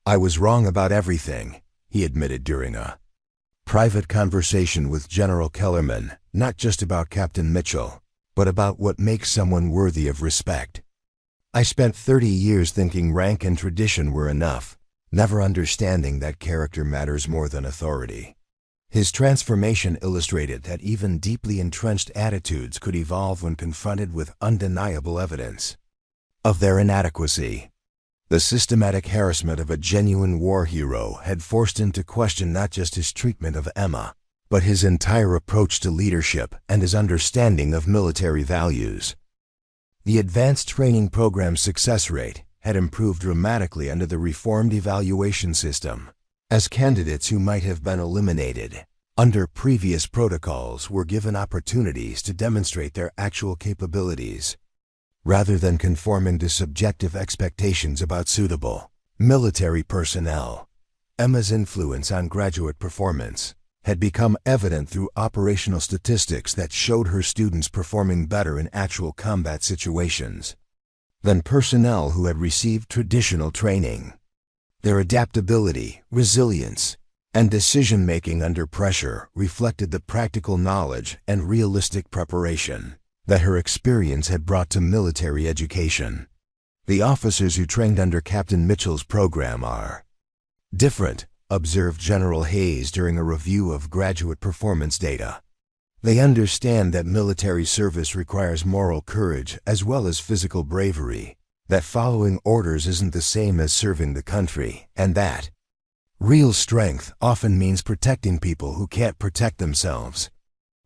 S1: "I was wrong about everything," he admitted during a private conversation with General Kellerman, not just about Captain Mitchell, but about what makes someone worthy of respect. "I spent 30 years thinking rank and tradition were enough, never understanding that character matters more than authority." His transformation illustrated that even deeply entrenched attitudes could evolve when confronted with undeniable evidence of their inadequacy. The systematic harassment of a genuine war hero had forced him to question not just his treatment of Emma, but his entire approach to leadership and his understanding of military values. The advanced training program's success rate had improved dramatically under the reformed evaluation system, as candidates who might have been eliminated under previous protocols were given opportunities to demonstrate their actual capabilities, rather than conforming to subjective expectations about suitable military personnel. Emma's influence on graduate performance had become evident through operational statistics that showed her students performing better in actual combat situations than personnel who had received traditional training. Their adaptability, resilience, and decision-making under pressure reflected the practical knowledge and realistic preparation that her experience had brought to military education. The officers who trained under Captain Mitchell's program are different, observed General Hayes during a review of graduate performance data. They understand that military service requires moral courage as well as physical bravery, that following orders isn't the same as serving the country, and that real strength often means protecting people who can't protect themselves.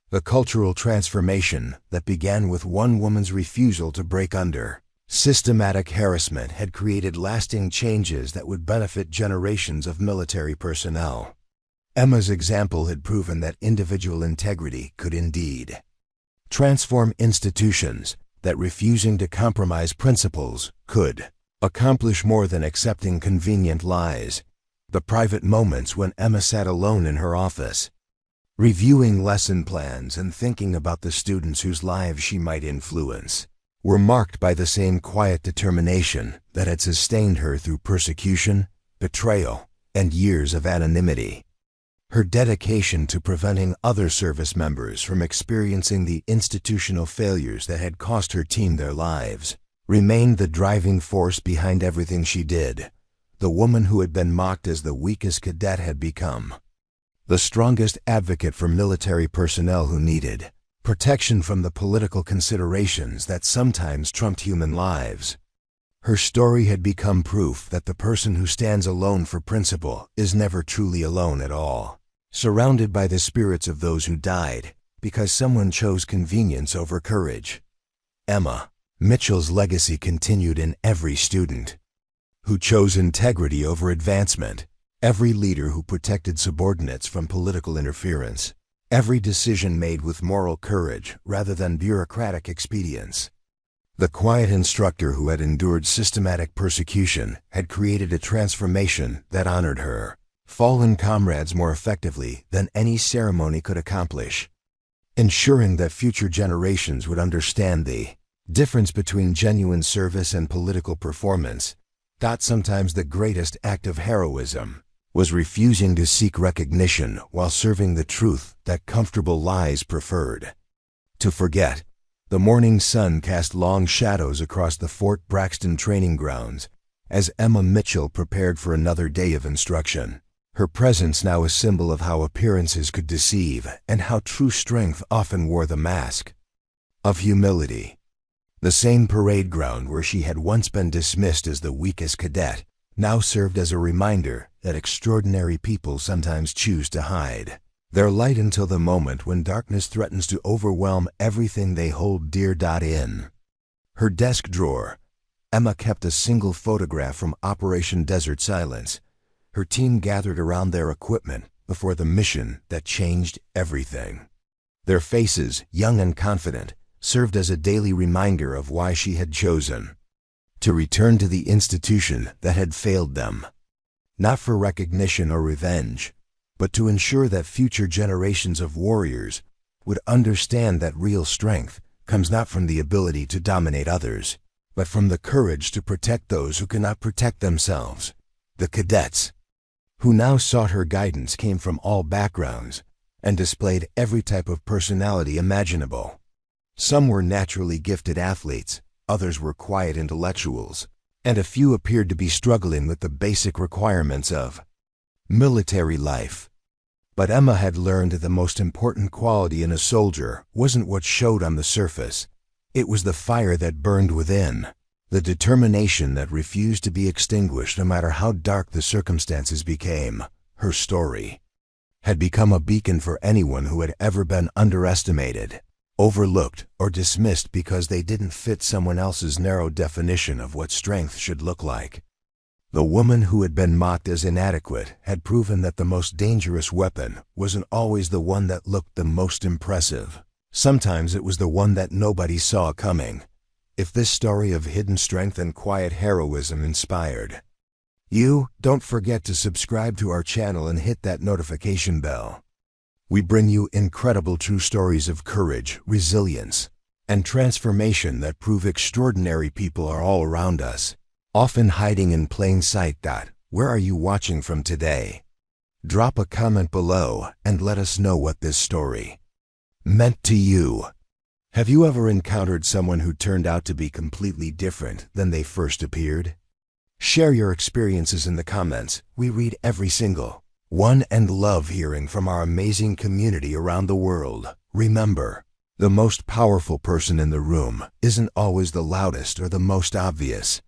S1: The cultural transformation that began with one woman's refusal to break under systematic harassment had created lasting changes that would benefit generations of military personnel. Emma's example had proven that individual integrity could indeed transform institutions, that refusing to compromise principles could accomplish more than accepting convenient lies. The private moments when Emma sat alone in her office, reviewing lesson plans and thinking about the students whose lives she might influence, were marked by the same quiet determination that had sustained her through persecution, betrayal, and years of anonymity. Her dedication to preventing other service members from experiencing the institutional failures that had cost her team their lives remained the driving force behind everything she did. The woman who had been mocked as the weakest cadet had become the strongest advocate for military personnel who needed protection from the political considerations that sometimes trumped human lives. Her story had become proof that the person who stands alone for principle is never truly alone at all, surrounded by the spirits of those who died because someone chose convenience over courage. Emma, Mitchell's legacy continued in every student who chose integrity over advancement, every leader who protected subordinates from political interference, every decision made with moral courage rather than bureaucratic expedience. The quiet instructor who had endured systematic persecution had created a transformation that honored her fallen comrades more effectively than any ceremony could accomplish, ensuring that future generations would understand the difference between genuine service and political performance. That sometimes the greatest act of heroism was refusing to seek recognition while serving the truth that comfortable lies preferred. To forget, the morning sun cast long shadows across the Fort Braxton training grounds as Emma Mitchell prepared for another day of instruction. Her presence now a symbol of how appearances could deceive and how true strength often wore the mask of humility. The same parade ground where she had once been dismissed as the weakest cadet now served as a reminder that extraordinary people sometimes choose to hide their light until the moment when darkness threatens to overwhelm everything they hold dear. In her desk drawer, Emma kept a single photograph from Operation Desert Silence. Her team gathered around their equipment before the mission that changed everything. Their faces, young and confident, served as a daily reminder of why she had chosen to return to the institution that had failed them, not for recognition or revenge, but to ensure that future generations of warriors would understand that real strength comes not from the ability to dominate others, but from the courage to protect those who cannot protect themselves. The cadets, who now sought her guidance, came from all backgrounds and displayed every type of personality imaginable. Some were naturally gifted athletes, others were quiet intellectuals, and a few appeared to be struggling with the basic requirements of military life. But Emma had learned that the most important quality in a soldier wasn't what showed on the surface. It was the fire that burned within, the determination that refused to be extinguished no matter how dark the circumstances became. Her story had become a beacon for anyone who had ever been underestimated, overlooked, or dismissed because they didn't fit someone else's narrow definition of what strength should look like. The woman who had been mocked as inadequate had proven that the most dangerous weapon wasn't always the one that looked the most impressive. Sometimes it was the one that nobody saw coming. If this story of hidden strength and quiet heroism inspired you, don't forget to subscribe to our channel and hit that notification bell. We bring you incredible true stories of courage, resilience, and transformation that prove extraordinary people are all around us, often hiding in plain sight. Where are you watching from today? Drop a comment below and let us know what this story meant to you. Have you ever encountered someone who turned out to be completely different than they first appeared? Share your experiences in the comments. We read every single one and love hearing from our amazing community around the world. Remember, the most powerful person in the room isn't always the loudest or the most obvious.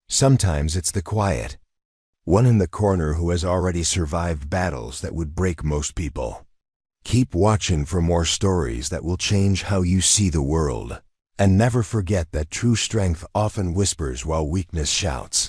S1: Sometimes it's the quiet one in the corner who has already survived battles that would break most people. Keep watching for more stories that will change how you see the world. And never forget that true strength often whispers while weakness shouts.